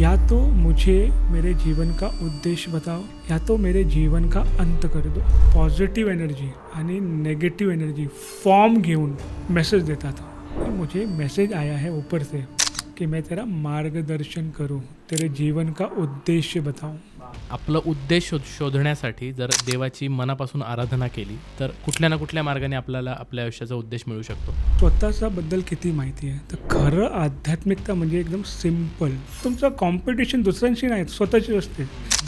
या तो मुझे मेरे जीवन का उद्देश्य बताओ या तो मेरे जीवन का अंत कर दो. पॉझिटिव्ह एनर्जी आणि नेगेटिव्ह एनर्जी फॉर्म घेऊन मैसेज देता था. मुझे मैसेज आया है ऊपर से कि मैं तेरा मार्गदर्शन करूं, तेरे जीवन का उद्देश्य बताऊं. आपलं उद्देश शोधण्यासाठी जर देवाची मनापासून आराधना केली तर कुठल्या ना कुठल्या मार्गाने आपल्याला आपल्या आयुष्याचा उद्देश मिळू शकतो. स्वतःचा बद्दल किती माहिती आहे तर खरं आध्यात्मिकता म्हणजे एकदम सिम्पल. तुमचं कॉम्पिटिशन दुसऱ्यांशी नाही, स्वतःची असते.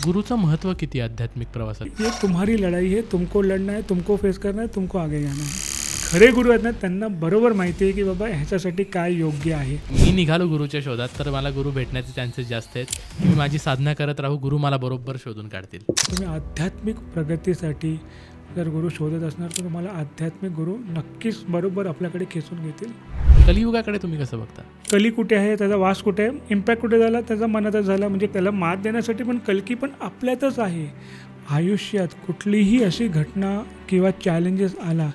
गुरुचं महत्त्व किती आध्यात्मिक प्रवासात? ये तुम्हारी लढाई है, तुमको लढना है, तुमको फेस करना है, तुमको आगे जाना है. खरे गुरु आहेत ना, त्यांना बरोबर माहिती आहे की बाबा ह्याच्यासाठी काय योग्य आहे. मी निघालो गुरुच्या शोधात तर मला गुरु भेटण्याचे चान्सेस जास्त आहेत. मी माझी साधना करत राहू, गुरु मला बरोबर शोधून काढतील. तुम्ही आध्यात्मिक प्रगतीसाठी जर गुरु शोधत असणार तर तुम्हाला आध्यात्मिक गुरु नक्कीच बरोबर आपल्याकडे खेचून घेतील. कलियुगाकडे तुम्ही कसं बघता? कली कुठे आहे, त्याचा वास कुठे आहे, इम्पॅक्ट कुठे झाला, त्याचा मनातच झाला. म्हणजे त्याला मात देण्यासाठी पण कल्की पण आपल्यातच आहे. आयुष्यात कुठलीही अशी घटना किंवा चॅलेंजेस आला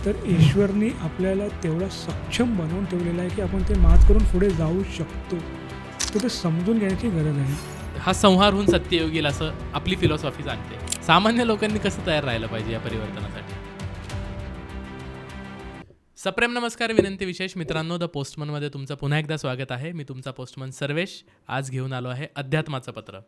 तर ईश्वरनी आपल्याला तेवढा सक्षम बनवून ठेवलेला आहे की आपण ते मात करून पुढे जाऊ शकतो. तर ते समजून घेण्याची गरज आहे. हा संहार होऊन सत्य येईल असं आपली फिलॉसॉफी सांगते. सामान्य लोकांनी कसं तयार राहिलं पाहिजे या परिवर्तनासाठी? सप्रेम नमस्कार, विनंती विशेष मित्रांनो, द पोस्टमनमध्ये तुमचं पुन्हा एकदा स्वागत आहे. मी तुमचा पोस्टमन सर्वेश. आज घेऊन आलो आहे अध्यात्माचं पत्र.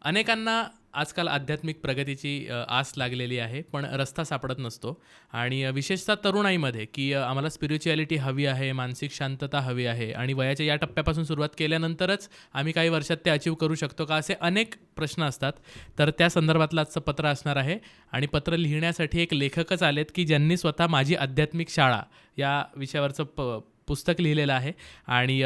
अनेकांना आजकाल आध्यात्मिक प्रगतीची आस लागलेली आहे, पण रस्ता सापडत नसतो. आणि विशेषतः तरुणाईमध्ये की आम्हाला स्पिरिच्युअलिटी हवी आहे, मानसिक शांतता हवी आहे आणि वयाच्या या टप्प्यापासून सुरुवात केल्यानंतरच आम्ही काही वर्षात ते अचीव करू शकतो का, असे अनेक प्रश्न असतात. तर त्या संदर्भातलं आजचं पत्र असणार आहे. आणि पत्र लिहिण्यासाठी एक लेखकच आलेत की ज्यांनी स्वतः माझी आध्यात्मिक शाळा या विषयावरचं पुस्तक लिहिलेलं आहे. आणि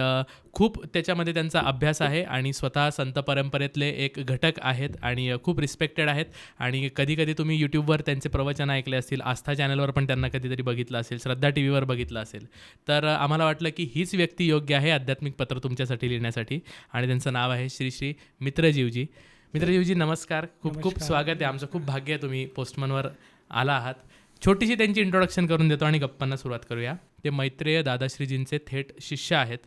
खूप त्याच्यामध्ये त्यांचा अभ्यास आहे आणि स्वतः संत परंपरेतले एक घटक आहेत आणि खूप रिस्पेक्टेड आहेत. आणि कधीकधी तुम्ही यूट्यूबवर त्यांचे प्रवचन ऐकले असतील, आस्था चॅनलवर पण त्यांना कधीतरी बघितलं असेल, श्रद्धा टी व्हीवर बघितलं असेल. तर आम्हाला वाटलं की हीच व्यक्ती योग्य आहे आध्यात्मिक पत्र तुमच्यासाठी लिहिण्यासाठी. आणि त्यांचं नाव आहे श्री श्री मित्रजीवजी. मित्रजीवजी नमस्कार, खूप खूप स्वागत आहे. आमचं खूप भाग्य आहे तुम्ही पोस्टमनवर आला आहात. छोटीशी त्यांची इंट्रोडक्शन करून देतो आणि गप्पांना सुरुवात करूया. ते मैत्रेय दादाश्रीजींचे थेट शिष्य आहेत.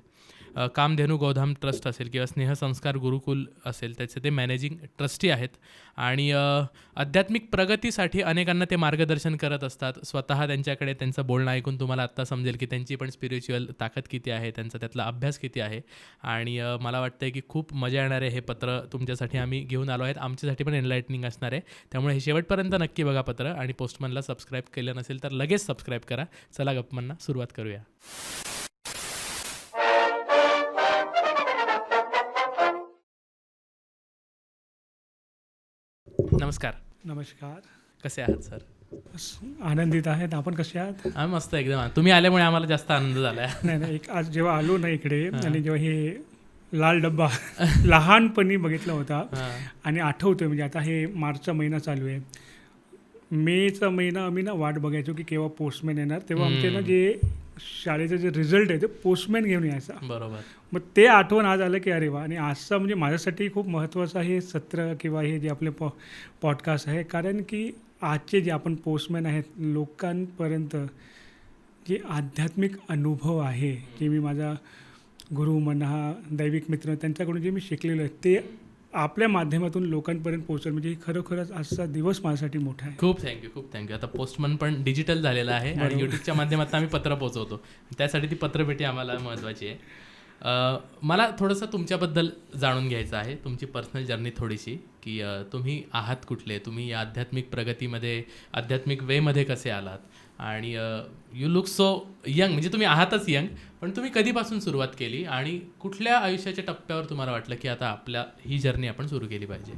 कामधेनू गोधाम ट्रस्ट असेल किंवा स्नेहसंस्कार गुरुकुल असेल त्याचे ते मॅनेजिंग ट्रस्टी आहेत. आणि आध्यात्मिक प्रगतीसाठी अनेकांना ते मार्गदर्शन करत असतात. स्वतः त्यांच्याकडे त्यांचं बोलणं ऐकून तुम्हाला आत्ता समजेल की त्यांची पण स्पिरिच्युअल ताकद किती आहे, त्यांचा त्यातला अभ्यास किती आहे. आणि मला वाटतं की खूप मजा येणार आहे. हे पत्र तुमच्यासाठी आम्ही घेऊन आलो आहेत, आमच्यासाठी पण एनलाइटनिंग असणार आहे. त्यामुळे हे शेवटपर्यंत नक्की बघा पत्र. आणि पोस्टमनला सबस्क्राईब केलं नसेल तर लगेच सबस्क्राईब करा. चला गप्पांना सुरुवात करूया. नमस्कार. नमस्कार. कसे आहात सर? आनंदित आहेत. आपण कसे आहात? आम्ही मस्त एकदम. तुम्ही आल्यामुळे आम्हाला जास्त आनंद झाला आहे. नाही एक आज जेव्हा आलो ना इकडे आणि जेव्हा हे लाल डब्बा लहानपणी बघितला होता आणि आठवतोय, म्हणजे आता हे मार्चचा महिना चालू आहे, मेचा महिना आम्ही ना वाट बघायचो की केव्हा पोस्टमॅन येणार. तेव्हा आमचे ना जे शाळेचे जे रिझल्ट आहे ते पोस्टमॅन घेऊन यायचा. बरोबर. मग ते आठवण आज आलं की अरे वा. आणि आजचा म्हणजे माझ्यासाठी खूप महत्त्वाचं हे सत्र किंवा हे जे आपले पॉडकास्ट आहे, कारण की आजचे जे आपण पोस्टमॅन आहेत लोकांपर्यंत जे आध्यात्मिक अनुभव आहे, जे मी माझा गुरु म्हणा, दैविक मित्र त्यांच्याकडून जे मी शिकलेलो आहे ते आपल्या माध्यमातून लोकांपर्यंत पोहोचेल, म्हणजे खरोखरच आजचा दिवस माझ्यासाठी मोठा आहे. खूप थँक्यू. आता पोस्टमन पण डिजिटल झालेला आहे आणि यूट्यूबच्या माध्यमातून आम्ही पत्र पोहोचवतो. त्यासाठी ती पत्रपेटी आम्हाला महत्त्वाची आहे. मला थोडंसं तुमच्याबद्दल जाणून घ्यायचं आहे, तुमची पर्सनल जर्नी थोडीशी, की तुम्ही आहात कुठले, तुम्ही या आध्यात्मिक प्रगतीमध्ये आध्यात्मिक वेमध्ये कसे आलात. आणि यू लुक सो यंग, म्हणजे तुम्ही आहातच यंग, पण तुम्ही कधीपासून सुरुवात केली आणि कुठल्या आयुष्याच्या टप्प्यावर तुम्हाला वाटलं की आता आपल्या ही जर्नी आपण सुरू केली पाहिजे?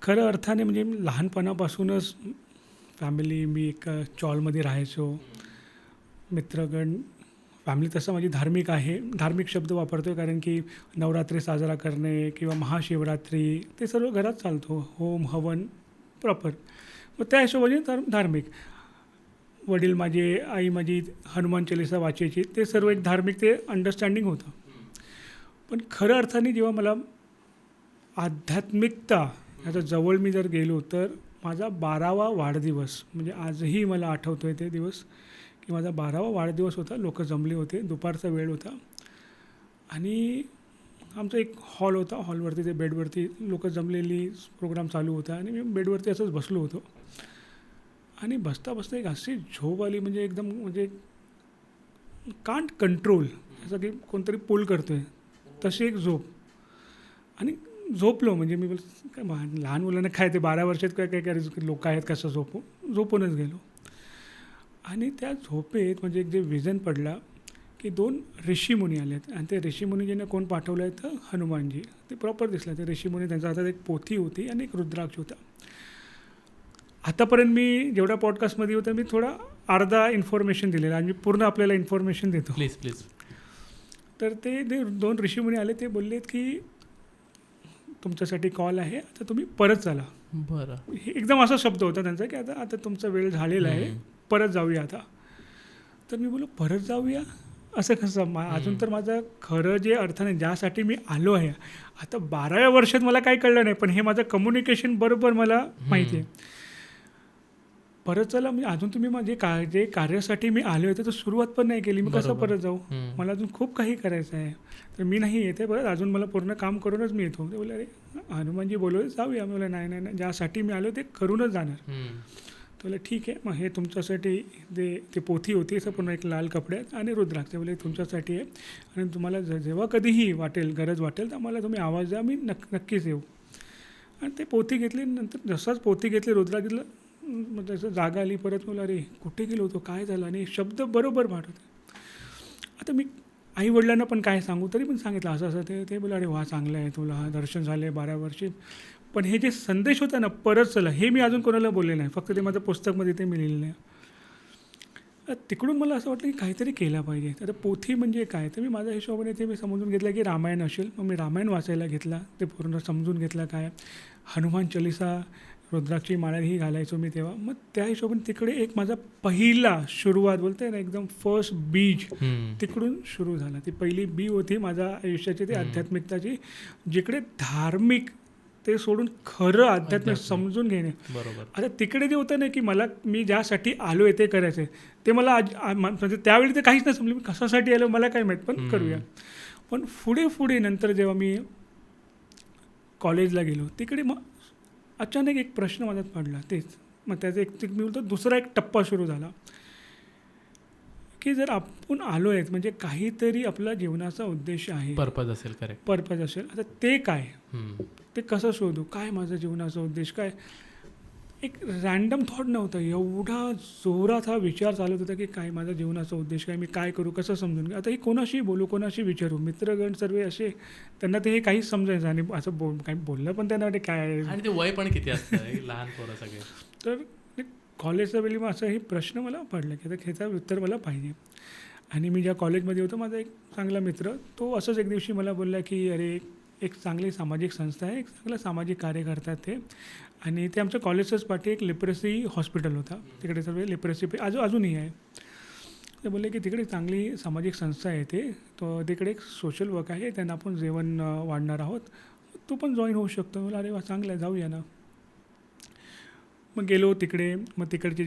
खरं अर्थाने म्हणजे लहानपणापासूनच फॅमिली, मी एक चॉलमध्ये राहायचो, मित्रगण, फॅमिली तसं माझी धार्मिक आहे. धार्मिक शब्द वापरतो आहे कारण की नवरात्री साजरा करणे किंवा महाशिवरात्री ते सर्व घरात चालतो, होम हवन प्रॉपर. मग त्या हिशोबाने धार्मिक. वडील माझे, आई माझी हनुमान चालीसा वाचायची, ते सर्व एक धार्मिक ते अंडरस्टँडिंग होतं. पण खरं अर्थाने जेव्हा मला आध्यात्मिकता आता जवळ मी जर गेलो तर माझा 12वा वाढदिवस, म्हणजे आजही मला आठवतो आहे ते दिवस की माझा 12वा वाढदिवस होता. लोक जमले होते, दुपारचा वेळ होता आणि आमचा एक हॉल होता. हॉलवरती ते बेडवरती लोकं जमलेली प्रोग्राम चालू होता आणि मी बेडवरती असंच बसलो होतो आणि बसता बसता एक अशी झोप आली, म्हणजे एकदम म्हणजे कांट कंट्रोल, असं की कोणतरी पुल करतो आहे तशी एक झोप. आणि झोपलो म्हणजे मी काय लहान मुलांना काय ते 12 वर्षात काय काय काय लोक आहेत कसं झोपूनच गेलो. आणि त्या झोपेत म्हणजे एक जे विजन पडला की 2 ऋषीमुनी आले आहेत आणि ते ऋषीमुनीजींना कोण पाठवलं आहे तर हनुमानजी. ते प्रॉपर दिसलं. ते ऋषीमुनी त्यांच्या हातात एक पोथी होती आणि एक रुद्राक्ष होता. आतापर्यंत मी जेवढ्या पॉडकास्टमध्ये होतं मी थोडा अर्धा इन्फॉर्मेशन दिलेला आणि मी पूर्ण आपल्याला इन्फॉर्मेशन देतो. Please please. तर ते 2 ऋषीमुनी आले. ते बोललेत की तुमच्यासाठी कॉल आहे, आता तुम्ही परत चला. बरं. हे एकदम असा शब्द होता त्यांचा की आता आता तुमचा वेळ झालेला आहे, परत जाऊया आता. तर मी बोललो परत जाऊया असं कसं? अजून तर माझं खरं जे अर्थाने ज्यासाठी मी आलो आहे, आता 12व्या वर्षात मला काही कळलं नाही, पण हे माझं कम्युनिकेशन बरोबर मला माहिती आहे. परत चला म्हणजे अजून तुम्ही माझे जे कार्यासाठी मी आले होते तर सुरुवात पण नाही केली, मी कसं परत जाऊ? मला अजून खूप काही करायचं आहे, तर मी नाही येते परत, अजून मला पूर्ण काम करूनच मी येतो. ते बोलले अरे हनुमानजी बोलवले जाऊया. मी बोलले नाही नाही नाही, ज्यासाठी मी आलो ते करूनच जाणार. तर बोलले ठीक आहे, मग हे तुमच्यासाठी ते पोथी होती असं पूर्ण एक लाल कपड्यात आणि रुद्राक्ष. बोलले तुमच्यासाठी आहे आणि तुम्हाला जेव्हा कधीही वाटेल गरज वाटेल तर मला तुम्ही आवाज द्या, मी नक्कीच येऊ. आणि ते पोथी घेतली. नंतर जसाच पोथी घेतली रुद्राक्ष घेतलं मग त्याचं जागा आली. परत मला अरे कुठे गेलो होतो, काय झालं? आणि शब्द बरोबर पाठ होते. आता मी आईवडिलांना पण काय सांगू, तरी पण सांगितलं असं असं. ते बोला अरे वा चांगलं आहे, तुला दर्शन झाले 12 वर्षी. पण हे जे संदेश होता ना परत चला, हे मी अजून कोणाला बोलले नाही, फक्त ते माझं पुस्तकमध्ये ते मी लिहिलेलं आहे. तिकडून मला असं वाटलं की काहीतरी केलं पाहिजे. तर पोथी म्हणजे काय, तर मी माझ्या हिशोबाने ते मी समजून घेतलं की रामायण असेल. मग मी रामायण वाचायला घेतला, ते पूर्ण समजून घेतलं काय. हनुमान चालीसा, रुद्राक्षी माळाही घालायचो मी तेव्हा. मग त्या हिशोबाने तिकडे एक माझा पहिला सुरुवात बोलते ना एकदम फर्स्ट बीज तिकडून सुरू झाला. ती पहिली बी होती माझ्या आयुष्याची, ती आध्यात्मिकताची, जिकडे धार्मिक ते सोडून खरं आध्यात्मिक समजून घेणे. बरोबर. आता तिकडे जे होतं ना की मी ज्यासाठी आलो आहे ते करायचं आहे, ते मला म्हणजे त्यावेळी ते काहीच नाही समजलं मी कशासाठी आलो मला काय माहीत, पण करूया. पण पुढे नंतर जेव्हा मी कॉलेजला गेलो तिकडे मग अचानक एक प्रश्न माझ्यात पडला. तेच मग त्याचं मी बोलतो दुसरा एक टप्पा सुरू झाला की जर आपण आलो आहेत म्हणजे काहीतरी आपला जीवनाचा उद्देश आहे, पर्पज असेल. करेक्ट. पर्पज असेल. आता ते काय, ते कसं शोधू, काय माझा जीवनाचा उद्देश काय. एक रॅन्डम थॉट नव्हता, एवढा जोरात हा विचार चालत होता की काय माझा जीवनाचा उद्देश काय, मी काय करू, कसं समजून घ्या. आता ही कोणाशी बोलू, कोणाशी विचारू. मित्रगण सर्व असे, त्यांना ते हे काहीच समजायचं आणि असं काही बोललं पण त्यांना वाटे काय. आणि ते वय पण किती असतं लहान पोरं सगळे. तर कॉलेजच्या वेळी मग असाही प्रश्न मला पडला की आता ह्याचं उत्तर मला पाहिजे. आणि मी ज्या कॉलेजमध्ये होतो माझा एक चांगला मित्र, तो असंच एक दिवशी मला बोलला की अरे एक चांगली सामाजिक संस्था आहे, एक चांगलं सामाजिक कार्य करतात ते. आणि ते आमच्या कॉलेजच्याच पाठी एक लेप्रेसी हॉस्पिटल होता, तिकडे सर्व लेप्रेसी अजूनही आहे. ते बोलले की तिकडे चांगली सामाजिक संस्था आहे ते, तो तिकडे एक सोशल वर्क आहे, त्यांना आपण जेवण वाढणार आहोत, तू पण जॉईन होऊ शकतो. मला अरे वा चांगलं आहे, जाऊया ना. मग गेलो तिकडे. मग तिकडचे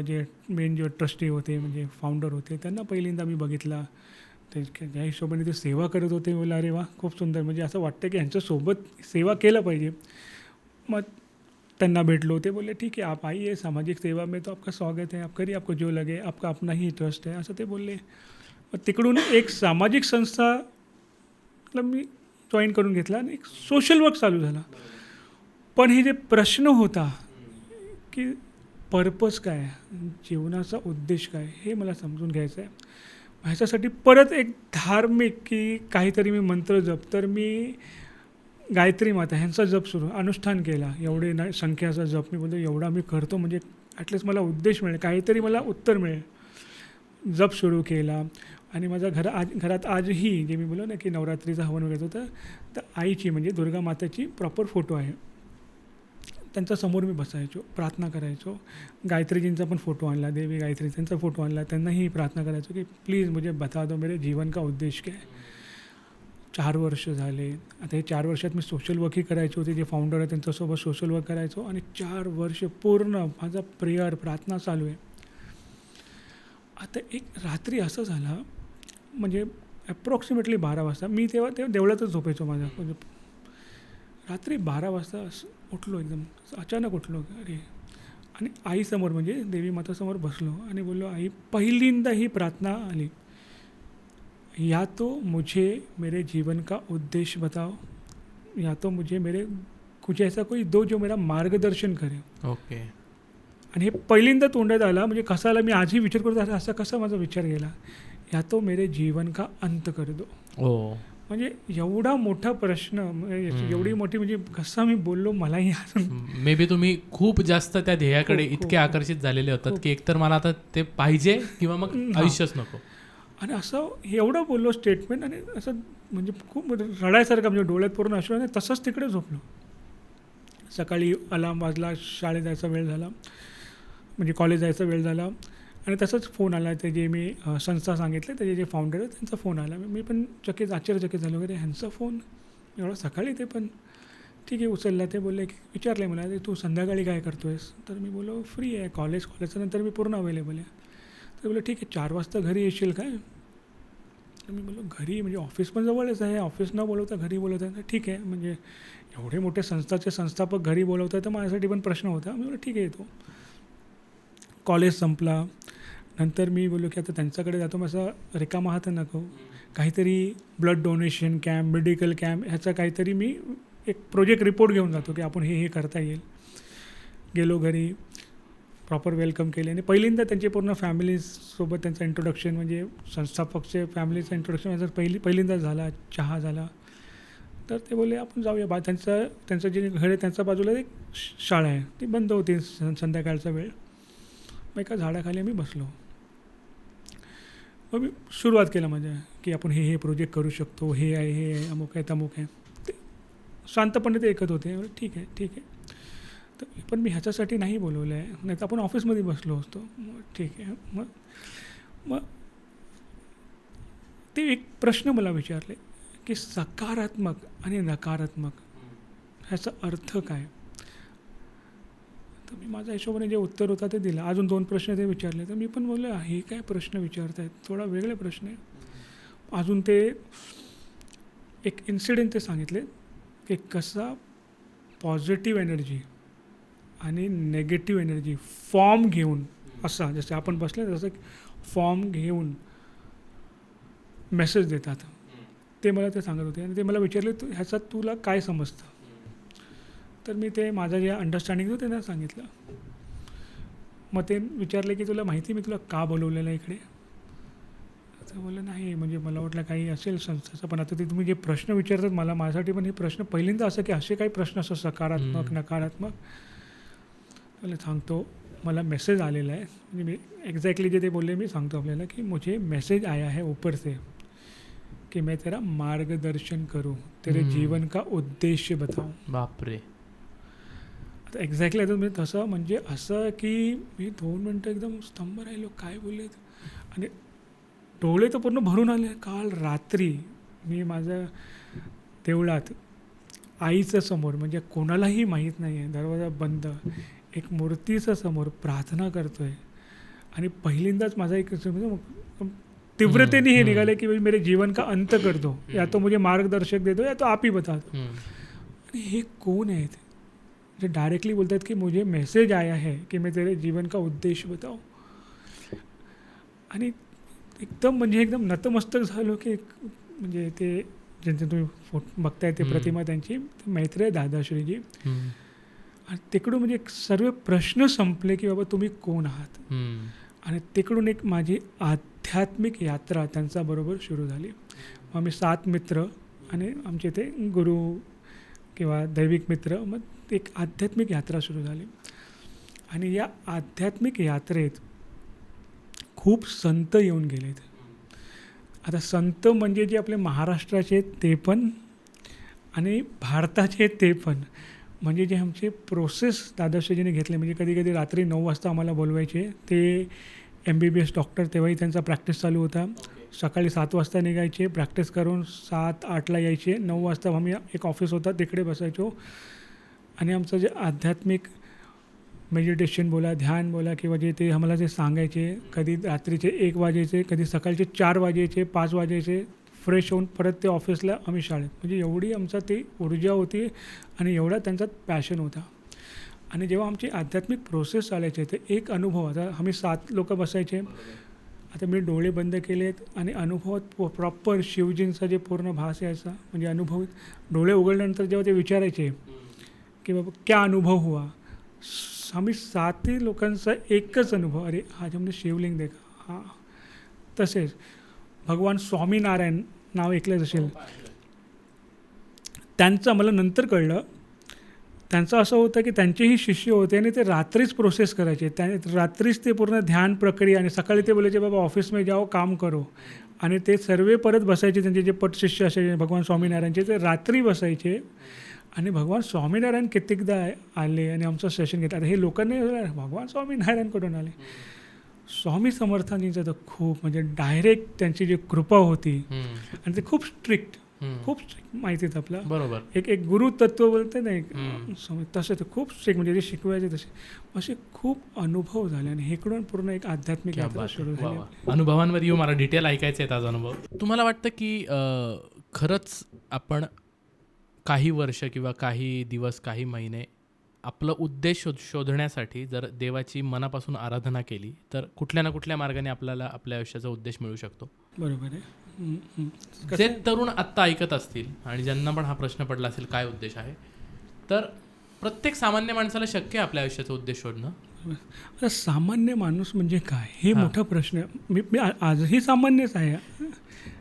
जे मेन जे ट्रस्टी होते म्हणजे फाउंडर होते त्यांना पहिल्यांदा मी बघितला. ते ज्या हिशोबाने ते सेवा करत होते मला अरे वा खूप सुंदर, म्हणजे असं वाटतं की यांच्यासोबत सेवा केलं पाहिजे. मग त्यांना भेटलो. ते बोलले ठीक आहे आप आइए, सामाजिक सेवा में तो आपका स्वागत है, आप करिए, आपको जो लगे, आपका अपना ही ट्रस्ट है, असं ते बोलले. मग तिकडून एक सामाजिक संस्थाला मी जॉईन करून घेतला आणि एक सोशल वर्क चालू झाला. पण हे जे प्रश्न होता की पर्पज काय, जीवनाचा उद्देश काय, हे मला समजून घ्यायचं आहे. ह्याच्यासाठी परत एक धार्मिक की काहीतरी मी मंत्र जप, तर मी गायत्री माता ह्यांचा जप सुरू अनुष्ठान केला. एवढे नाही संख्याचा जप मी बोलतो एवढा मी करतो म्हणजे ॲटलिस्ट मला उद्देश मिळेल, काहीतरी मला उत्तर मिळेल. जप सुरू केला. आणि माझ्या घरात आजही जे मी बोललो ना की नवरात्रीचा हवन वगैरे होतं, तर आईची म्हणजे दुर्गा माताची प्रॉपर फोटो आहे, त्यांच्यासमोर मी बसायचो, प्रार्थना करायचो. गायत्रीजींचा पण फोटो आणला, देवी गायत्री त्यांचा फोटो आणला, त्यांनाही प्रार्थना करायचो की प्लीज मुझे बता दो मेरे जीवन का उद्देश क्या है. 4 वर्ष झाले. आता हे 4 वर्षात मी सोशल वर्कही करायचो, ते जे फाउंडर आहे त्यांच्यासोबत सोशल वर्क करायचो आणि 4 वर्ष पूर्ण माझा प्रेयर प्रार्थना चालू आहे. आता एक रात्री असं झालं, म्हणजे ॲप्रॉक्सिमेटली 12 वाजता. मी तेव्हा देवळातच झोपायचो माझ्या. म्हणजे रात्री 12 वाजता उठलो एकदम. अचानक उठलो. अरे, आणि आईसमोर म्हणजे देवी मातासमोर बसलो आणि बोललो, आई, पहिल्यांदा ही प्रार्थना आली, या तो मुझे मेरे जीवन का उद्देश्य बताओ, या तो कुछ ऐसा कोई दो जो मेरा मार्गदर्शन करे. ओके. आणि हे पहिल्यांदा तोंडात आला. म्हणजे कसा आला मी आजही विचार करतो, असा कसा माझा विचार गेला, या तो मेरे जीवन का अंत कर दो. ओ. म्हणजे एवढा मोठा प्रश्न, एवढी मोठी, म्हणजे कसा मी बोललो मलाही अजून. मे बी तुम्ही खूप जास्त त्या ध्येयाकडे इतके आकर्षित झालेले होतात की एकतर मला आता ते पाहिजे किंवा मग आयुष्यच नको. आणि असं एवढं बोललो स्टेटमेंट, आणि असं म्हणजे खूप रडायसारखं, म्हणजे डोळ्यात पूर्ण अश्रू, आणि तसंच तिकडे झोपलो. सकाळी अलार्म वाजला, शाळेत जायचा वेळ झाला, म्हणजे कॉलेज जायचा वेळ झाला, आणि तसंच फोन आला. ते जे मी संस्था सांगितले त्याचे जे फाउंडर आहेत त्यांचा फोन आला. मी पण आश्चर्यचकित झालो, वगैरे ह्यांचा फोन एवढा सकाळी. ते पण ठीक आहे उचलला. ते बोलले की विचारले मला, तू संध्याकाळी काय करतो आहेस? तर मी बोललो फ्री आहे, कॉलेजच्या नंतर मी पूर्ण अवेलेबल आहे. तर बोललो ठीक आहे, 4 वाजता घरी येशील काय? तर मी बोललो घरी म्हणजे ऑफिस पण जवळच आहे, ऑफिस न बोलवता घरी बोलवत आहे. तर ठीक आहे, म्हणजे एवढे मोठे संस्थाचे संस्थापक घरी बोलवत आहे तर माझ्यासाठी पण प्रश्न होता. मी बोललो ठीक आहे येतो. कॉलेज संपला. नंतर मी बोललो की आता त्यांच्याकडे जातो, मग असं रिकामा हात नको, काहीतरी blood donation camp, medical camp, ह्याचा काहीतरी मी एक प्रोजेक्ट रिपोर्ट घेऊन जातो की आपण हे करता येईल. गेलो घरी, प्रॉपर वेलकम केले, आणि पहिल्यांदा त्यांची पूर्ण फॅमिलीसोबत त्यांचं इंट्रोडक्शन, म्हणजे संस्थापकचे फॅमिलीचं इंट्रोडक्शन माझं पहिल्यांदा झाला. चहा झाला. तर ते बोलले आपण जाऊया. त्यांचं जे घर आहे त्यांच्या बाजूला एक शाळा आहे, ती बंद होती संध्याकाळचा वेळ. मग एका झाडाखाली आम्ही बसलो. मग मी सुरुवात केलं माझ्या की आपण हे प्रोजेक्ट करू शकतो, हे आहे, अमुक आहे, तमुक आहे. ते शांतपणे ते ऐकत होते. ठीक आहे. तर पण मी ह्याच्यासाठी नाही बोलवलं आहे, नाही तर आपण ऑफिसमध्ये बसलो असतो. मग ठीक आहे. मग ते एक प्रश्न मला विचारले की सकारात्मक आणि नकारात्मक ह्याचा अर्थ काय? तर मी माझ्या हिशोबाने जे उत्तर होता ते दिलं. अजून 2 प्रश्न ते विचारले. तर मी पण बोललो हे काय प्रश्न विचारत आहेत, थोडा वेगळे प्रश्न आहे. अजून ते एक इन्सिडेंट ते सांगितले की कसा पॉझिटिव्ह एनर्जी आणि नेगेटिव्ह एनर्जी फॉर्म घेऊन, असा जसं आपण बसले तसं फॉर्म घेऊन मेसेज देतात. ते मला ते सांगत होते. आणि ते मला विचारले ह्याच्यात तुला काय समजतं? तर मी ते माझं जे अंडरस्टँडिंग होतं त्यांना सांगितलं. मग ते विचारले की तुला माहिती मी तुला का बोलवलेलं आहे इकडे? तर बोललं नाही, म्हणजे मला वाटलं काही असेल संस्थाचं, पण आता ते तुम्ही जे प्रश्न विचारतात माझ्यासाठी पण हे प्रश्न पहिल्यांदा असं की असे काही प्रश्न असतात सकारात्मक, नकारात्मक. मला सांगतो मला मेसेज आलेला आहे, म्हणजे मी एक्झॅक्टली जे ते बोलले मी सांगतो आपल्याला की मुझे मेसेज आया है ऊपर से कि मैं तेरा मार्गदर्शन करूँ, तेरे जीवन का उद्देश्य बताऊँ. बापरे. आता एक्झॅक्टली आता मी तसं, म्हणजे असं की मी 2 मिनटं एकदम स्तंभ राहिलो, काय बोलले. आणि डोळे तर पूर्ण भरून आले. काल रात्री मी माझ्या देवळात आईचं समोर, म्हणजे कोणालाही माहीत नाही आहे, दरवाजा बंद, एक मूर्तीचं समोर प्रार्थना करतो आहे. आणि पहिल्यांदाच माझा एक तीव्रतेने हे निघाले की मेरे जीवन का अंत कर दो, या तो मुझे मार्गदर्शक दे दो, या तो आप ही बता दो. आणि हे कोण आहेत जे डायरेक्टली बोलतात की मुझे मेसेज आया है कि मैं तेरे जीवन का उद्देश्य बताऊँ. आणि एकदम नतमस्तक झालो की म्हणजे ते ज्यांचं तुम्ही बघताय ते प्रतिमा, त्यांची मैत्रेय दादाश्रीजी. आणि तिकडून म्हणजे सर्व प्रश्न संपले की बाबा तुम्ही कोण आहात. आणि तिकडून एक माझी आध्यात्मिक यात्रा त्यांच्याबरोबर सुरू झाली. मग आम्ही 7 मित्र आणि आमचे ते गुरु किंवा दैविक मित्र, मग एक आध्यात्मिक यात्रा सुरू झाली. आणि या आध्यात्मिक यात्रेत खूप संत येऊन गेलेत. आता संत म्हणजे जे आपले महाराष्ट्राचे ते पण आणि भारताचे ते पण, म्हणजे जे आमचे प्रोसेस दादाश्रीजीने घेतले, म्हणजे कधी कधी रात्री 9 वाजता आम्हाला बोलवायचे. ते MBBS डॉक्टर, तेव्हाही त्यांचा प्रॅक्टिस चालू होता. सकाळी 7 वाजता निघायचे, प्रॅक्टिस करून 7-8ला यायचे. 9 वाजता आम्ही एक ऑफिस होता तिकडे बसायचो. आणि आमचं जे आध्यात्मिक मेडिटेशन बोला, ध्यान बोला, किंवा जे ते आम्हाला जे सांगायचे, कधी रात्रीचे 1 वाजायचे, कधी सकाळचे 4 वाजायचे, 5 वाजायचे, फ्रेश होऊन परत ते ऑफिसला, आम्ही शाळेत. म्हणजे एवढी आमचा ती ऊर्जा होती आणि एवढा त्यांचा पॅशन होता. आणि जेव्हा आमची आध्यात्मिक प्रोसेस चालायची तर एक अनुभव, आता आम्ही 7 लोकं बसायचे. आता मी डोळे बंद केलेत आणि अनुभवात प्रॉपर शिवजींचा जे पूर्ण भास यायचा, म्हणजे अनुभव. डोळे उघडल्यानंतर जेव्हा ते विचारायचे की बाबा क्या अनुभव हुआ, आम्ही 7ही लोकांचा एकच अनुभव, अरे ह्याच्यामध्ये शिवलिंग देखा. हां, तसेच भगवान स्वामीनारायण नाव ऐकलंच असेल. त्यांचं मला नंतर कळलं, त्यांचं असं होतं की त्यांचेही शिष्य होते आणि ते रात्रीच प्रोसेस करायचे. रात्रीच ते पूर्ण ध्यान प्रक्रिया, आणि सकाळी ते बोलायचे बाबा ऑफिस में जाओ काम करो. आणि ते सर्व परत बसायचे, त्यांचे जे पटशिष्य असायचे भगवान स्वामीनारायणचे, ते रात्री बसायचे. आणि भगवान स्वामीनारायण कित्येकदा आले आणि आमचं सेशन घेतलं. आता हे लोकांनी भगवान स्वामीनारायण कुठून आले. स्वामी समर्थांचं तर खूप, म्हणजे डायरेक्ट त्यांची जी कृपा होती. आणि ते खूप स्ट्रिक्ट माहितीत आपलं, बरोबर. एक गुरु तत्व बोलते ना, एक तसं ते खूप स्ट्रिक्ट, म्हणजे जे शिकवायचे तसे असे खूप अनुभव झाले. आणि इकडून पूर्ण एक आध्यात्मिक यात्रा सुरू झाली. अनुभवांवर येऊ, मला डिटेल ऐकायचे आहेत आज अनुभव. तुम्हाला वाटतं की खरंच आपण काही वर्ष किंवा काही दिवस, काही महिने आपलं उद्देश शोधण्यासाठी जर देवाची मनापासून आराधना केली तर कुठल्या ना कुठल्या मार्गाने आपल्याला आपल्या आयुष्याचा उद्देश मिळू शकतो. बरोबर आहे. जे तरुण आत्ता ऐकत असतील आणि ज्यांना पण हा प्रश्न पडला असेल काय उद्देश आहे, तर प्रत्येक सामान्य माणसाला शक्य आहे आपल्या आयुष्याचा उद्देश शोधणं. आता सामान्य माणूस म्हणजे काय, हे मोठा प्रश्न. मी आजही सामान्यच आहे.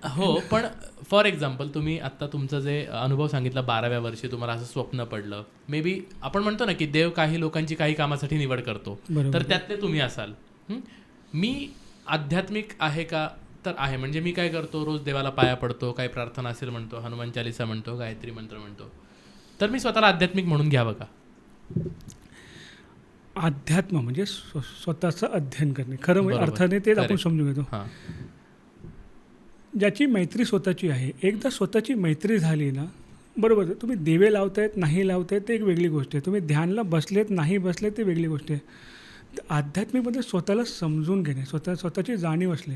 हो, पण फॉर एक्झाम्पल तुम्ही आत्ता तुमचं जे अनुभव सांगितला 12व्या वर्षी तुम्हाला असं स्वप्न पडलं, मे बी आपण म्हणतो ना की देव काही लोकांची काही कामासाठी निवड करतो, तर त्यातले तुम्ही असाल. मी आध्यात्मिक आहे का, तर आहे. म्हणजे मी काय करतो, रोज देवाला पाया पडतो, काही प्रार्थना असेल म्हणतो, हनुमान चालीसा म्हणतो, गायत्री मंत्र म्हणतो. तर मी स्वतःला आध्यात्मिक म्हणून घ्यावं का? अध्यात्म म्हणजे स्वतःचं अध्ययन करणे, खरं अर्थाने तेच आपण समजून घेतो. ज्याची मैत्री स्वतःची आहे, एकदा स्वतःची मैत्री झाली ना, बरोबर, तुम्ही दिवे लावतायत नाही लावतायत ते एक वेगळी गोष्ट आहे, तुम्ही ध्यानला बसलेत नाही बसलेत ते वेगळी गोष्ट आहे. तर आध्यात्मिकमध्ये स्वतःला समजून घेणे, स्वतःची जाणीव असणे.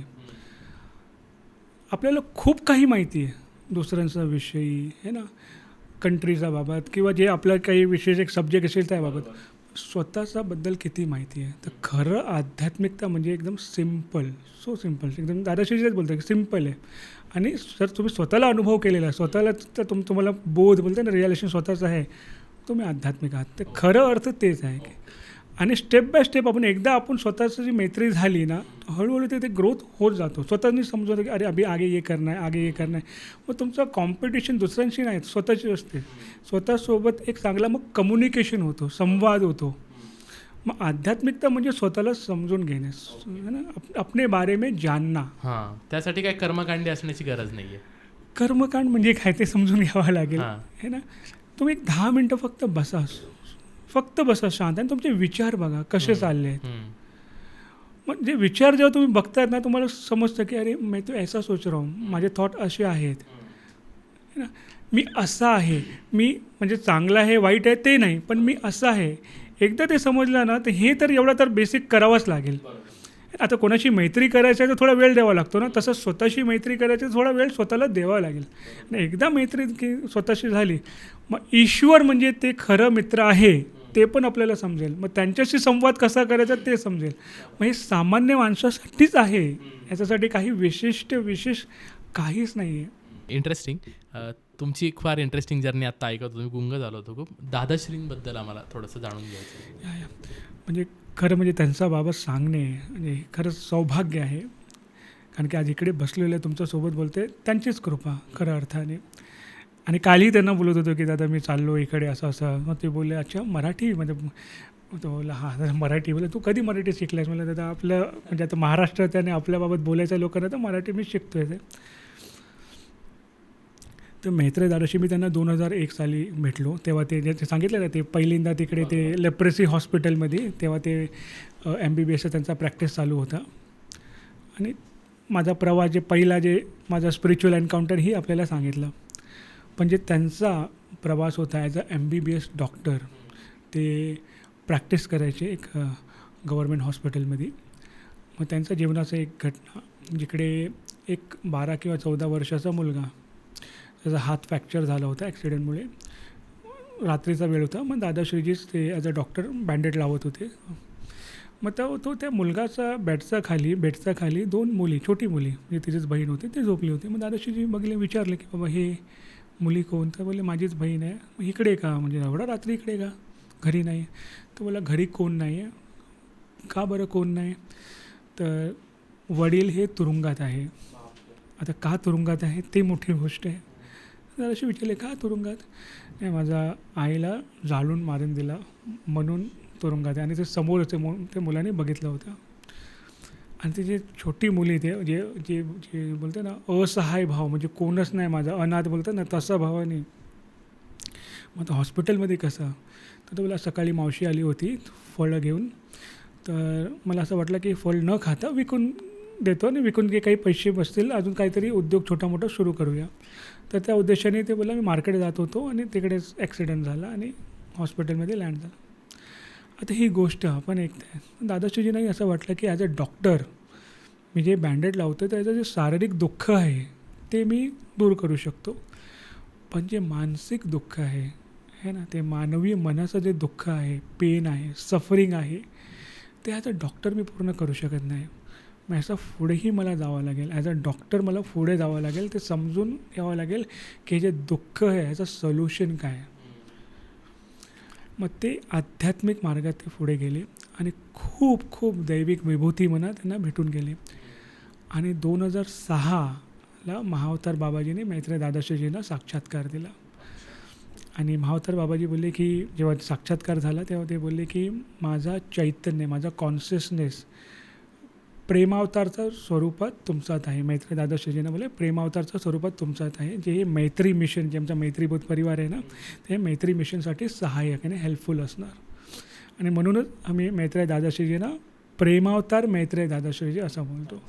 आपल्याला खूप काही माहिती आहे दुसऱ्यांचा विषयी, है ना, कंट्रीचा बाबत, किंवा जे आपलं काही विशेष एक सब्जेक्ट असेल त्याबाबत. स्वतःच्याबद्दल किती माहिती आहे. तर खरं आध्यात्मिकता म्हणजे एकदम सिम्पल, सो सिम्पल, एकदम दादाश्रीच बोलतो की सिम्पल आहे. आणि जर तुम्ही स्वतःला अनुभव केलेला आहे, स्वतःला तर तुम्हाला बोध बोलते ना, रिअलायझेशन स्वतःचं आहे, तुम्ही आध्यात्मिक आहात. तर खरं अर्थ तेच आहे की, आणि स्टेप बाय स्टेप आपण स्वतःची जी मैत्री झाली ना, हळूहळू ते ग्रोथ होत जातो. स्वतःनी समजवतं की अरे अभि आगे ये करना है, आगे ये करना है. मग तुमचं कॉम्पिटिशन दुसऱ्यांशी नाही, स्वतःची असते. स्वतःसोबत एक चांगला मग कम्युनिकेशन होतो, संवाद होतो. मग आध्यात्मिकता म्हणजे स्वतःला समजून घेणे, अपने बारे में जानना. हां, त्यासाठी काय कर्मकांडी असण्याची गरज नाही आहे. कर्मकांड म्हणजे काय ते समजून घ्यावं लागेल, है ना. तुम्ही 10 मिनटं फक्त बसा शांत, आणि तुमचे विचार बघा कसे चालले आहेत. म्हणजे विचार जेव्हा तुम्ही बघतायत ना, तुम्हाला समजतं की अरे मैं तो ऐसा सोच रहा हूँ, माझे थॉट असे आहेत, है ना. मी असा आहे, मी म्हणजे चांगलं आहे वाईट आहे ते नाही, पण मी असं आहे. एकदा ते समजलं ना, तर हे तर एवढा तर बेसिक करावंच लागेल. आता कोणाशी मैत्री करायची आहे तर थोडा वेळ द्यावा लागतो ना, तसं स्वतःशी मैत्री करायची तर थोडा वेळ स्वतःला द्यावा लागेल. आणि एकदा मैत्री की स्वतःशी झाली, मग ईश्वर म्हणजे ते खरं मित्र आहे ते पण आपल्याला समजेल. मग त्यांच्याशी संवाद कसा करायचा ते समजेल. मग हे सामान्य माणसासाठीच आहे, याच्यासाठी काही विशेष काहीच नाही आहे. इंटरेस्टिंग. तुमची फार इंटरेस्टिंग जर्नी आत्ता ऐकत होतो, मी गुंग झालो होतो खूप. दादाश्रींबद्दल आम्हाला थोडंसं जाणून घ्यायचं. म्हणजे खरं म्हणजे त्यांचा बाबत सांगणे म्हणजे खरंच सौभाग्य आहे. कारण की आज इकडे बसलेले तुमच्यासोबत बोलते त्यांचीच कृपा खऱ्या अर्थाने. आणि कालही त्यांना बोलत होतो की दादा मी चाललो इकडे असं असं. मग ते बोलले अच्छा मराठी, म्हणजे तो बोलला हां मराठी. बोलले तू कधी मराठी शिकलास? मला दादा आपलं म्हणजे आता महाराष्ट्रात आणि आपल्याबाबत बोलायच्या लोकांना तर मराठी मी शिकतो आहे. तर मैत्रे दादाशी मी त्यांना 2001 साली भेटलो. तेव्हा ते जे सांगितलं ना, ते पहिल्यांदा तिकडे ते लेप्रेसी हॉस्पिटलमध्ये तेव्हा ते MBBSचा त्यांचा प्रॅक्टिस चालू होता. आणि माझा प्रवास जे माझा स्पिरिच्युअल एन्काउंटर ही आपल्याला सांगितलं. पण जे त्यांचा प्रवास होता ॲज MBBS डॉक्टर, ते प्रॅक्टिस करायचे एक गव्हर्मेंट हॉस्पिटलमध्ये. मग त्यांच्या जीवनाचं एक घटना जिकडे एक 12 किंवा 14 वर्षाचा मुलगा, त्याचा हात फ्रॅक्चर झाला होता ॲक्सिडेंटमुळे. रात्रीचा वेळ होता. मग दादाश्रीजीच ते ॲज अ डॉक्टर बँडेड लावत होते. मग तो त्या मुलगाचा बेडच्या खाली 2 मुली, छोटी मुली, म्हणजे तिचीच बहीण होती, ती झोपली होती. मग दादाश्रीजी बघले, विचारले की बाबा हे मुली कोण? तर बोलले माझीच बहीण आहे. मग इकडे का? म्हणजे एवढा रात्री इकडे का? घरी नाही. तर बोला घरी कोण नाही आहे. का बरं कोण नाही? तर वडील हे तुरुंगात आहे. आता का तुरुंगात आहे ते मोठी गोष्ट आहे. तर असे विचारले का तुरुंगात? नाही, माझ्या आईला जाळून मारून दिला म्हणून तुरुंगात आहे. आणि ते समोरच त्या मुलाने बघितलं होतं. आणि ती जी छोटी मुली ते जे जे जे बोलते ना असहाय भाव, म्हणजे कोणच नाही माझा, अनाथ बोलतात ना तसा भावाने. मग तो हॉस्पिटलमध्ये कसं? तर तो बोला सकाळी मावशी आली होती फळं घेऊन. तर मला असं वाटलं की फळ न खाता विकून देतो आणि विकून जे काही पैसे बसतील अजून काहीतरी उद्योग छोटा मोठा सुरू करूया. तर त्या उद्देशाने ते बोला मी मार्केट जात होतो आणि तिकडेच ॲक्सिडेंट झाला आणि हॉस्पिटलमध्ये लँड झाला. आता ही गोष्ट आपण ऐकताय. दादाश्रीजींनाही असं वाटलं की ॲज अ डॉक्टर मी जे बँडेड लावतो त्याचं जे शारीरिक दुःख आहे ते मी दूर करू शकतो. पण जे मानसिक दुःख आहे ना, ते मानवी मनाचं जे दुःख आहे, पेन आहे, सफरिंग आहे, ते ॲज अ डॉक्टर मी पूर्ण करू शकत नाही. मग ह्याचा पुढेही मला जावं लागेल. ॲज अ डॉक्टर मला पुढे जावं लागेल. ते समजून घ्यावं लागेल की हे जे दुःख आहे ह्याचं सोल्युशन काय आहे. मग ते आध्यात्मिक मार्गात ते पुढे गेले आणि खूप खूप दैविक विभूती म्हणा त्यांना भेटून गेले. आणि 2006ला महाअवतार बाबाजीने मैत्रेय दादाश्रीजींना साक्षात्कार दिला. आणि महाअवतार बाबाजी बोलले की जेव्हा साक्षात्कार झाला तेव्हा ते बोलले की माझा चैतन्य, माझा कॉन्शियसनेस प्रेमावतारच्या स्वरूपात तुमच्यात आहे. मैत्रेय दादाश्रीजींना बोलले प्रेमावतारच्या स्वरूपात तुमच्यात आहे. जे हे मैत्री मिशन, जे आमचा मैत्रीभूत परिवार आहे ना, ते मैत्री मिशनसाठी सहाय्यक आणि हेल्पफुल असणार. आणि म्हणूनच आम्ही मैत्रेय दादाश्रीजींना प्रेमावतार मैत्रेय दादाश्रीजी असं बोलतो.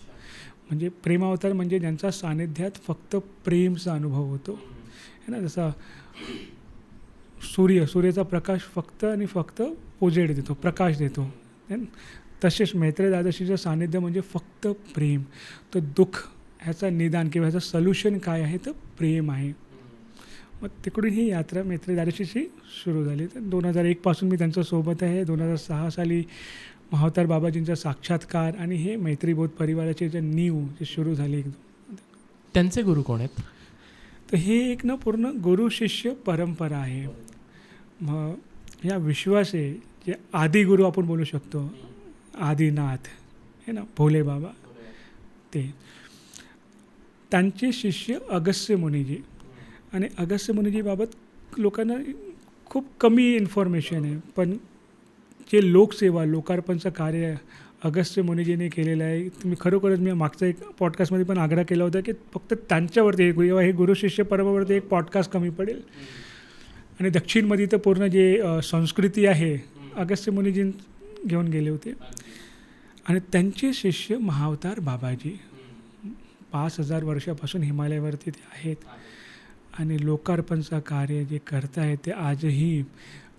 म्हणजे प्रेमावतार म्हणजे ज्यांच्या सानिध्यात फक्त प्रेमचा अनुभव होतो है ना. जसा सूर्याचा प्रकाश फक्त आणि फक्त उजेड देतो, प्रकाश देतो. तसेच मैत्रेय दादाश्रीचं सानिध्य म्हणजे फक्त प्रेम. तर दुःख ह्याचा निदान किंवा ह्याचं सोल्युशन काय आहे तर प्रेम आहे. मग तिकडून ही यात्रा मैत्रेय दादाश्रीची सुरू झाली. तर 2001पासून मी त्यांच्यासोबत आहे. 2006 साली महाअवतार बाबाजींचा साक्षात्कार आणि हे मैत्रीबोध परिवाराचे जे नीव जे सुरू झाली एकदम. त्यांचे गुरु कोण आहेत? तर हे एक ना पूर्ण गुरु शिष्य परंपरा आहे. मग ह्या विश्वासे जे आदिगुरू आपण बोलू शकतो, आदिनाथ है ना, भोले बाबा, ते त्यांचे शिष्य अगस्त्य मुनीजी. आणि अगस्त्य मुनीजीबाबत लोकांना खूप कमी इन्फॉर्मेशन आहे. पण जे लोकसेवा, लोकार्पणचं कार्य अगस्त्य मुनीजीने केलेलं आहे. तुम्ही खरोखरच मी मागचा एक पॉडकास्टमध्ये पण आग्रह केला होता की फक्त त्यांच्यावरती किंवा हे गुरु शिष्य परंपरेवरती एक पॉडकास्ट कमी पडेल. आणि दक्षिणमध्ये तर पूर्ण जे संस्कृती आहे अगस्त्य मुनीजी घेऊन गेले होते. आणि त्यांचे शिष्य महाअवतार बाबाजी 5000 वर्षापासून हिमालयावरती ते आहेत. आणि लोकार्पणचं कार्य जे करत आहेत ते आजही.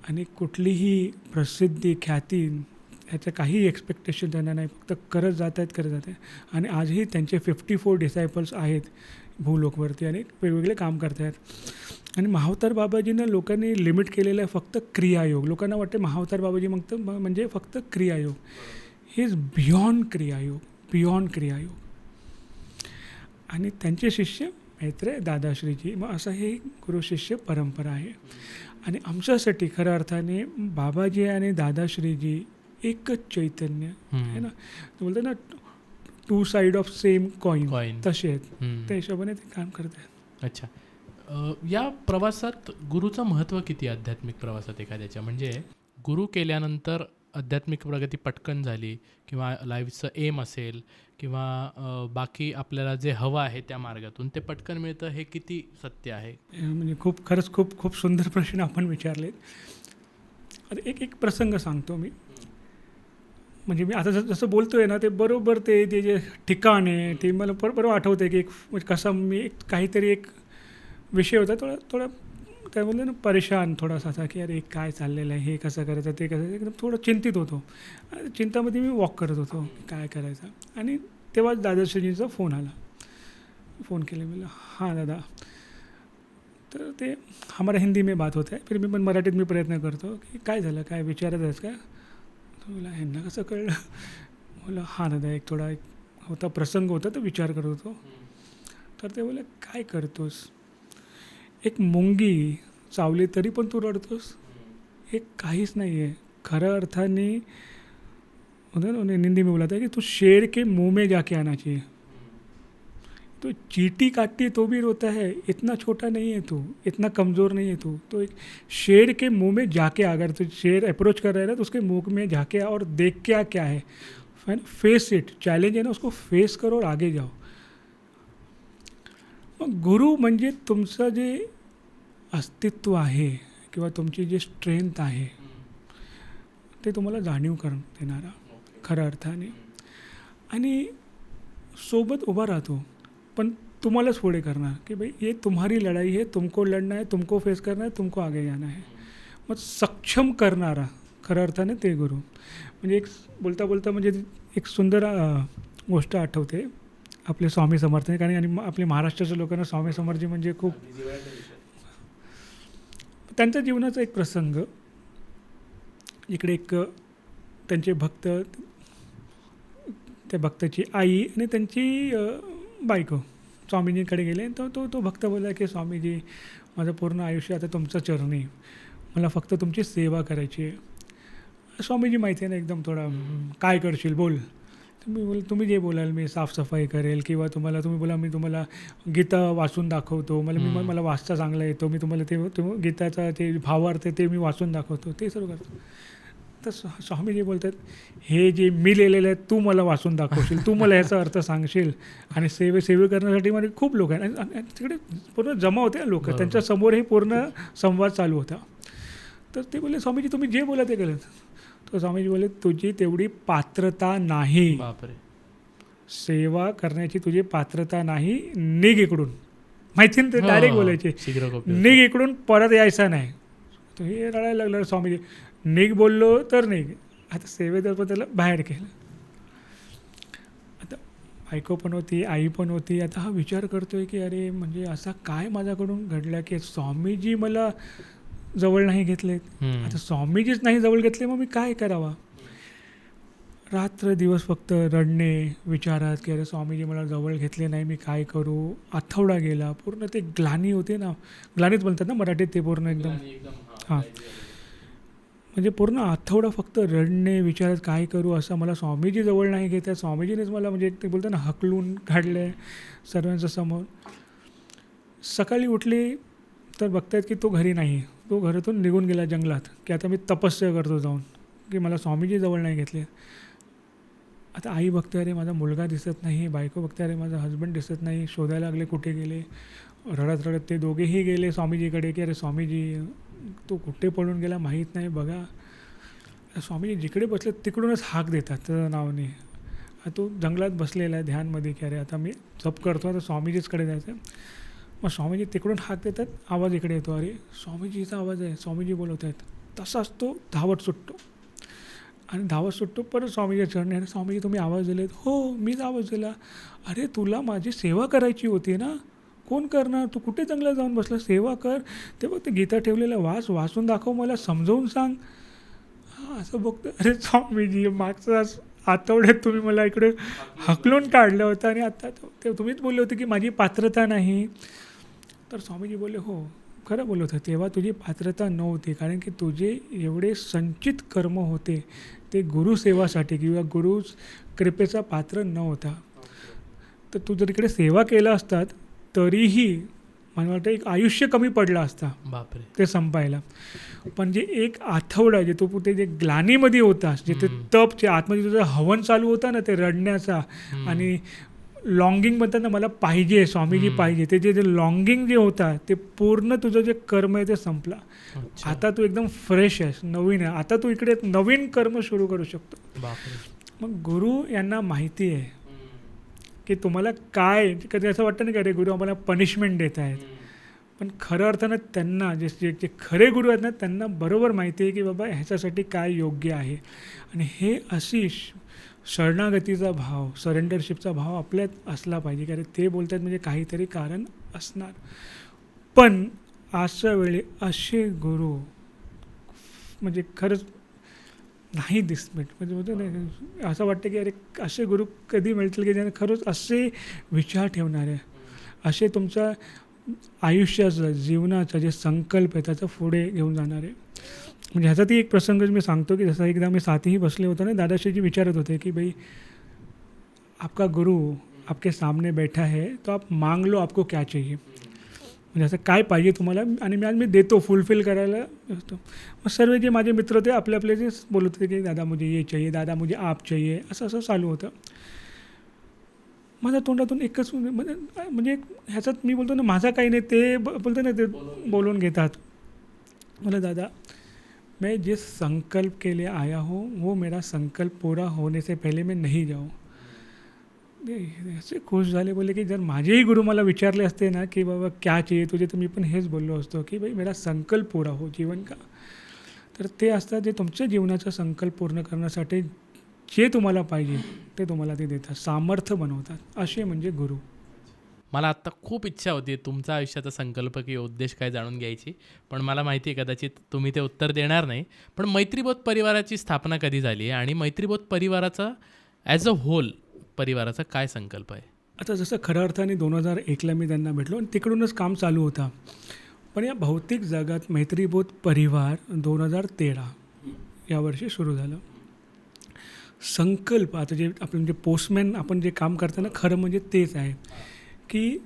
आणि कुठलीही प्रसिद्धी, ख्याती ह्याचं काही एक्सपेक्टेशन त्यांना नाही, फक्त करत जात आहेत. आणि आजही त्यांचे 54 डिसायपल्स आहेत भूलोकवरती आणि वेगवेगळे काम करत आहेत. आणि महाअवतार बाबाजींना लोकांनी लिमिट केलेलं आहे फक्त क्रियायोग. लोकांना वाटते महाअवतार बाबाजी म्हणजे फक्त क्रियायोग. ही इज बियॉन्ड क्रियायोग. आणि त्यांचे शिष्य मैत्रेय दादाश्रीजी. मग असं हे गुरुशिष्य परंपरा आहे. आणि आमच्यासाठी खऱ्या अर्थाने बाबाजी आणि दादाश्रीजी एकच चैतन्य आहे ना. बोलते ना 2 साइड ऑफ सेम कॉईन, तसे आहेत. त्या हिशोबाने ते काम करत आहेत. अच्छा. या प्रवासात गुरुचं महत्त्व किती आध्यात्मिक प्रवासात एखाद्याच्या? म्हणजे गुरु केल्यानंतर आध्यात्मिक प्रगती पटकन झाली किंवा लाईफचं एम असेल किंवा बाकी आपल्याला जे हवं आहे त्या मार्गातून ते पटकन मिळतं, हे किती सत्य आहे? म्हणजे खरंच खूप सुंदर प्रश्न आपण विचारलेत. आता एक प्रसंग सांगतो मी. म्हणजे मी आता जसं बोलतोय ना ते बरोबर ते जे ठिकाण आहे ते मला बरोबर आठवतं आहे की म्हणजे कसा मी काहीतरी एक विषय होता थोडा काय बोललं ना परेशान थोडासा असा की अरे काय चाललेलं आहे, हे कसं करायचं, ते कसं, एकदम थोडं चिंतित होतो. चिंतामध्ये मी वॉक करत होतो काय करायचं. आणि तेव्हाच दादाश्रीजींचा फोन आला. फ़ोन केले, बोला हाँ दादा. तर ते हमारा हिंदी में बात होत आहे, फिर मी पण मराठीत मी प्रयत्न करतो की काय झालं, काय विचारत आहेस का. तर मला ह्यांना कसं कळलं. बोला हां दादा, एक थोडा एक होता प्रसंग होता, तर विचार करत होतो. तर ते बोले काय करतोस, एक मुंगी चावली तरी पण तू रडतोस. हे काहीच नाही आहे. खऱ्या अर्थाने होता ना, उन्हें हिंदी में बोला था कि तू शेर के मुंह में जाके आना चाहिए. तो चींटी काटती है तो भी रोता है, इतना छोटा नहीं है तू, इतना कमज़ोर नहीं है तू. तो एक शेर के मुंह में जाके आ, अगर तो शेर अप्रोच कर रहा है ना, तो उसके मुंह में जाके आ और देख के आ क्या है. फेस इट, चॅलेंज आहे ना, उसको फेस करो और आगे जाओ. मग गुरु म्हणजे तुमचं जे अस्तित्व आहे किंवा तुमची जी स्ट्रेंथ आहे ते तुम्हाला जाणीव करून देणारा खऱ्या अर्थाने, आणि सोबत उभा राहतो, पण तुम्हालाच पुढे करणार की भाई ये तुम्हारी लढाई है, तुमको लढना है, तुमको फेस करना है, तुमको आगे जाना है. मग सक्षम करणारा खऱ्या अर्थाने ते गुरु. म्हणजे एक बोलता बोलता म्हणजे एक सुंदर गोष्ट आठवते आपले स्वामी समर्थ, कारण आणि आपल्या महाराष्ट्राच्या लोकांना स्वामी समर्थजी म्हणजे खूप त्यांच्या जीवनाचा एक प्रसंग. इकडे एक त्यांचे भक्त, त्या भक्ताची आई आणि त्यांची बायको स्वामीजींकडे गेले. तो भक्त बोलला की स्वामीजी, माझं पूर्ण आयुष्य आता तुमचं चरणी, मला फक्त तुमची सेवा करायची आहे. स्वामीजी माहिती आहे ना एकदम थोडा काय करशील बोल. तुम्ही जे बोलाल मी साफसफाई करेल, किंवा तुम्ही बोला मी तुम्हाला गीता वाचून दाखवतो, मला वाचता चांगला येतो, मी तुम्हाला ते गीताचा ते भावार्थ ते मी वाचून दाखवतो, ते सर्व करतो. तर स्वामीजी बोलतात, हे जे मी लिहिलेलं आहे तू मला वाचून दाखवशील, तू मला ह्याचा अर्थ सांगशील. आणि सेवे करण्यासाठी मध्ये खूप लोक आहेत आणि तिकडे पूर्ण जमा होते लोक, त्यांच्या समोरही पूर्ण संवाद चालू होता. तर ते बोलले, स्वामीजी तुम्ही जे बोला ते केलं. तर स्वामीजी बोलले, तुझी तेवढी पात्रता नाही, सेवा करण्याची तुझी पात्रता नाही, निघ इकडून. माहिती ना, ते डायरेक्ट बोलायचे, निघ इकडून, परत यायचा नाही. तो हे रडायला लागलं स्वामीजी, निघ बोललो तर निघ. आता सेवेत पण त्याला बाहेर केलं. आता बायको पण होती, आई पण होती. आता हा विचार करतोय की अरे म्हणजे असा काय माझ्याकडून घडला की स्वामीजी मला जवळ नाही घेतलेत. आता स्वामीजीच नाही जवळ घेतले, मग मी काय करावा. रात्र दिवस फक्त रडणे विचारात की अरे स्वामीजी मला जवळ घेतले नाही, मी काय करू. आठवडा गेला, पूर्ण ते ग्लानी होते ना, ग्लानीच बोलतात ना मराठीत, ते पूर्ण एकदम हां, म्हणजे पूर्ण आठवडा फक्त रडणे विचारात काय करू. असं मला स्वामीजी जवळ नाही घेत आहे, स्वामीजीनेच मला म्हणजे ते बोलतात ना हकलून काढलं आहे सर्वांच्या समोर. सकाळी उठली तर बघतायत की तो घरी नाही, तो घरातून निघून गेला जंगलात, की आता मी तपस्या करतो जाऊन, की मला स्वामीजी जवळ नाही घेतले. आता आई बघते, अरे माझा मुलगा दिसत नाही, बायको बघते, अरे माझा हजबंड दिसत नाही, शोधायला लागले कुठे गेले. रडत रडत ते दोघेही गेले स्वामीजीकडे की अरे स्वामीजी तो कुठे पळून गेला माहीत नाही बघा. स्वामीजी जिकडे बसले तिकडूनच हाक देतात त्याचं नावाने. तो जंगलात बसलेला आहे ध्यानमध्ये की अरे आता मी जप करतो, आता स्वामीजीचकडे जायचं. मग स्वामीजी तिकडून हाक देतात, आवाज इकडे येतो, अरे स्वामीजीचा आवाज आहे, स्वामीजी बोलवत आहेत. तसाच तो धावत सुटतो आणि धावत सुटतो परत स्वामीजीच्या चरणी. अरे स्वामीजी तुम्ही आवाज दिलेत. हो मीच आवाज दिला. अरे तुला माझी सेवा करायची होती ना, कोण करणार, तू कुठे जंगलात जाऊन बसला, सेवा कर. ते बघ ते गीता ठेवलेलं वाचून दाखव, मला समजावून सांग. हां असं बघतो, अरे स्वामीजी मागचा आठवड्यात तुम्ही मला इकडे हकलून काढलं होतं आणि आता ते तुम्हीच बोलले होते की माझी पात्रता नाही. तर स्वामीजी बोलले, हो खरं बोलत होतं, तेव्हा तुझी पात्रता नव्हती, कारण की तुझे एवढे संचित कर्म होते ते गुरुसेवासाठी किंवा गुरु कृपेचा पात्र नव्हता. तर तू जर इकडे सेवा केला असतात तरीही मला वाटतं एक आयुष्य कमी पडलं असता बापरे ते संपायला. पण जे एक आठवडा जे तू ते जे ग्लानीमध्ये होतास, जे ते तपचे आतमध्ये तुझं हवन चालू होता ना, ते रडण्याचा आणि लॉंगिंग म्हणतात ना, मला पाहिजे स्वामीजी पाहिजे, ते जे लॉंगिंग जे होता ते पूर्ण तुझं जे कर्म आहे ते संपला. आता तू एकदम फ्रेश आहेस, नवीन आहे. आता तू इकडे नवीन कर्म सुरू करू शकतो. मग गुरु यांना माहिती आहे की तुम्हाला काय, कधी असं वाटतं नाही का रे गुरु आम्हाला पनिशमेंट देत आहेत. पण खरं अर्थानं त्यांना जे खरे गुरु आहेत ना, त्यांना बरोबर माहिती आहे की बाबा ह्याच्यासाठी काय योग्य आहे. आणि हे आशिष शरणागतीचा भाव, सरेंडरशिपचा भाव आपल्यात असला पाहिजे, कारण ते बोलतात म्हणजे काहीतरी कारण असणार. पण आजच्या वेळी असे गुरु म्हणजे खरंच नाही म्हणजे होतं नाही, असं वाटतं की अरे असे गुरु कधी मिळतील की ज्याने खरंच असे विचार ठेवणारे, असे तुमच्या आयुष्याचं, जीवनाचा जे संकल्प आहे त्याचं पुढे घेऊन जाणारे. म्हणजे ह्याचाही एक प्रसंग मी सांगतो की जसं एकदा मी साथीही बसले होतो ना, दादाश्रीजी विचारत होते की भाई आपका गुरु आपके सामने बैठा है तो आप मांग लो आपको क्या चाहिए, म्हणजे असं काय पाहिजे तुम्हाला आणि मी देतो, फुलफिल करायला असतो. मग सर्व जे माझे मित्र होते आपले आपले जे बोलत होते की दादा मुझे ये चाहिए, दादा मुझे आप चाहिए, असं असं चालू होतं. माझ्या तोंडातून एकच म्हणजे ह्याच्यात मी बोलतो ना माझा काही नाही, ते बोलतो ना ते बोलून घेतात. मला दादा मैं जिस संकल्प के लिए आया हूँ वो मेरा संकल्प पूरा होने से पहले मैं नहीं जाऊँ. असे खुश झाले, बोलले की जर माझेही गुरु मला विचारले असते ना की बाबा क्या चाहिए तुझे, तर मी पण हेच बोललो असतो की भाई मेरा संकल्प पूरा हो जीवन का. तर ते असतात जे तुमच्या जीवनाचा संकल्प पूर्ण करण्यासाठी जे तुम्हाला पाहिजे ते तुम्हाला ते देतात, सामर्थ्य बनवतात, असे म्हणजे गुरु. मला आत्ता खूप इच्छा होती तुमचा आयुष्याचा संकल्प किंवा उद्देश काय जाणून घ्यायची, पण मला माहिती आहे कदाचित तुम्ही ते उत्तर देणार नाही. पण मैत्रीबोध परिवाराची स्थापना कधी झाली आहे आणि मैत्रीबोध परिवाराचा ॲज अ होल परिवाराचा काय संकल्प आहे? आता जसं खऱ्या अर्थाने 2001ला मी त्यांना भेटलो आणि तिकडूनच काम चालू होता. पण या भौतिक जगात मैत्रीबोध परिवार 2013 यावर्षी सुरू झालं. संकल्प आता जे आपण म्हणजे पोस्टमॅन आपण जे काम करताना खरं म्हणजे तेच आहे की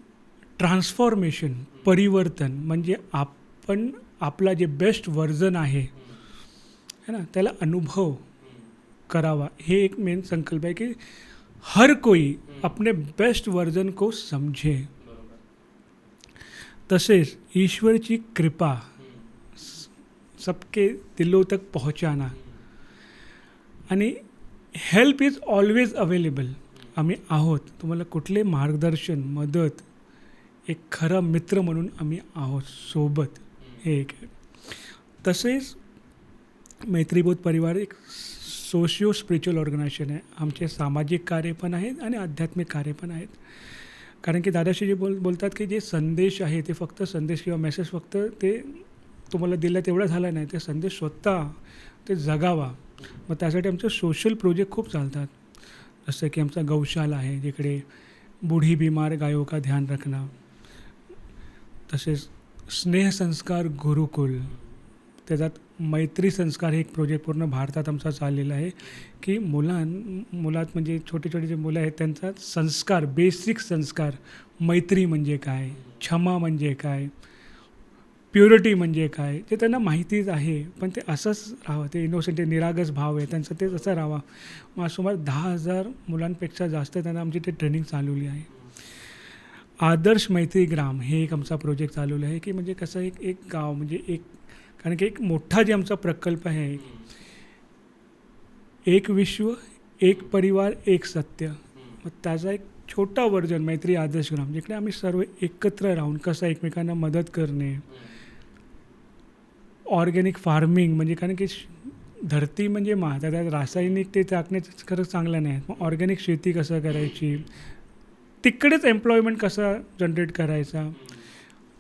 ट्रान्सफॉर्मेशन, परिवर्तन, म्हणजे आपण आपला जे बेस्ट व्हर्जन आहे है ना त्याला अनुभव करावा, हे एक मेन संकल्प आहे की हर कोई अपने बेस्ट वर्जन को समझे. तसेच ईश्वर की कृपा सबके दिलों तक पहुंचाना आणि हेल्प इज ऑलवेज अवेलेबल. आम्ही आहोत, तुम्हाला कुठले मार्गदर्शन, मदत, एक खरा मित्र म्हणून आम्ही आहोत सोबत, हे एक आहे. तसेच मैत्रीबोध परिवार एक सोशिओ स्पिरिच्युअल ऑर्गनायझेशन आहे. आमचे सामाजिक कार्य पण आहेत आणि आध्यात्मिक कार्य पण आहेत. कारण की दादाश्री जे बोलतात की जे संदेश आहे ते फक्त संदेश किंवा मेसेज फक्त ते तुम्हाला दिला तेवढा झाला नाही, ते संदेश स्वतः ते जगावा. मग त्यासाठी आमचे सोशल प्रोजेक्ट खूप चालतात. जसं की आमचा गौशाला आहे जिकडे बूढ़ी बीमार गायों का ध्यान रखना, तसेच स्नेहसंस्कार गुरुकुल, त्याच्यात मैत्री संस्कार हे एक प्रोजेक्ट पूर्ण भारतात आमचा चाललेला आहे की मुलात म्हणजे छोटे छोटे जे मुलं आहेत त्यांचा संस्कार, बेसिक संस्कार, मैत्री म्हणजे काय, क्षमा म्हणजे काय, प्युरिटी म्हणजे काय, ते त्यांना माहितीच आहे पण ते असंच राहावं, ते इनोसेंट निरागस भाव आहे त्यांचं, तेच असं राहावा. मग सुमारे 10,000 मुलांपेक्षा जास्त त्यांना आमची ते ट्रेनिंग चालवली आहे. आदर्श मैत्री ग्राम हे एक आमचा प्रोजेक्ट चालवला आहे की म्हणजे कसं एक गाव म्हणजे एक, कारण की एक मोठा जे आमचा प्रकल्प आहे, एक विश्व, एक परिवार, एक सत्य, मग त्याचा एक छोटा वर्जन मैत्री आदर्श ग्राम, जिकडे आम्ही सर्व एकत्र राहून कसं एकमेकांना मदत करणे, ऑर्गॅनिक फार्मिंग, म्हणजे कारण की धरती म्हणजे त्यात रासायनिक ते टाकण्याचं खरंच चांगलं नाही. मग ऑर्गॅनिक शेती कसं करायची, तिकडेच एम्प्लॉयमेंट कसा जनरेट करायचा,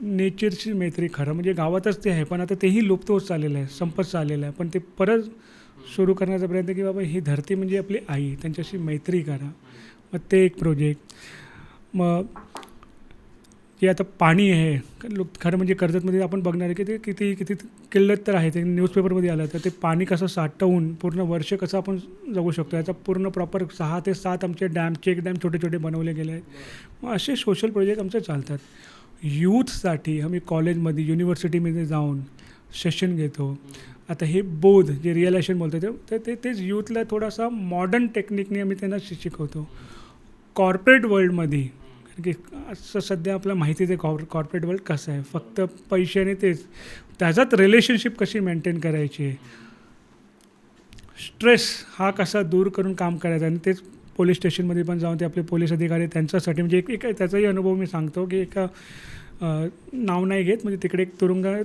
नेचरची मैत्री, खरं म्हणजे गावातच ते आहे पण आता तेही लुप्त होत चाललेलं आहे, संपत चाललेलं आहे. पण ते परत सुरू करण्याचा प्रयत्न की बाबा ही धरती म्हणजे आपली आई, त्यांच्याशी मैत्री करा. मग ते एक प्रोजेक्ट. मग जे आता पाणी आहे खरं म्हणजे कर्जतमध्ये आपण बघणार आहे की ते किती किल्लत तर आहे, ते न्यूजपेपरमध्ये आलं तर ते पाणी कसं साठवून पूर्ण वर्ष कसं आपण जगू शकतो, याचा पूर्ण प्रॉपर 6 ते 7 आमचे चेक डॅम छोटे छोटे बनवले गेले आहेत. मग असे सोशल प्रोजेक्ट आमचे चालतात. यूथसाठी आम्ही कॉलेजमध्ये, युनिव्हर्सिटीमध्ये जाऊन सेशन घेतो. आता हे बोध जे रिअलायझेशन बोलतो तेच यूथला थोडासा मॉडर्न टेक्निकने आम्ही त्यांना शिकवतो. कॉर्पोरेट वर्ल्डमध्ये, कारण की असं सध्या आपल्याला माहितीच आहे कॉर्पोरेट वर्ल्ड कसं आहे, फक्त पैशाने तेच, त्याच्यात रिलेशनशिप कशी मेंटेन करायची, स्ट्रेस हा कसा दूर करून काम करायचं, आणि तेच पोलीस स्टेशनमध्ये पण जाऊन ते आपले पोलीस अधिकारी त्यांच्यासाठी, म्हणजे एक त्याचाही अनुभव मी सांगतो की एका नाव नाही घेत, म्हणजे तिकडे एक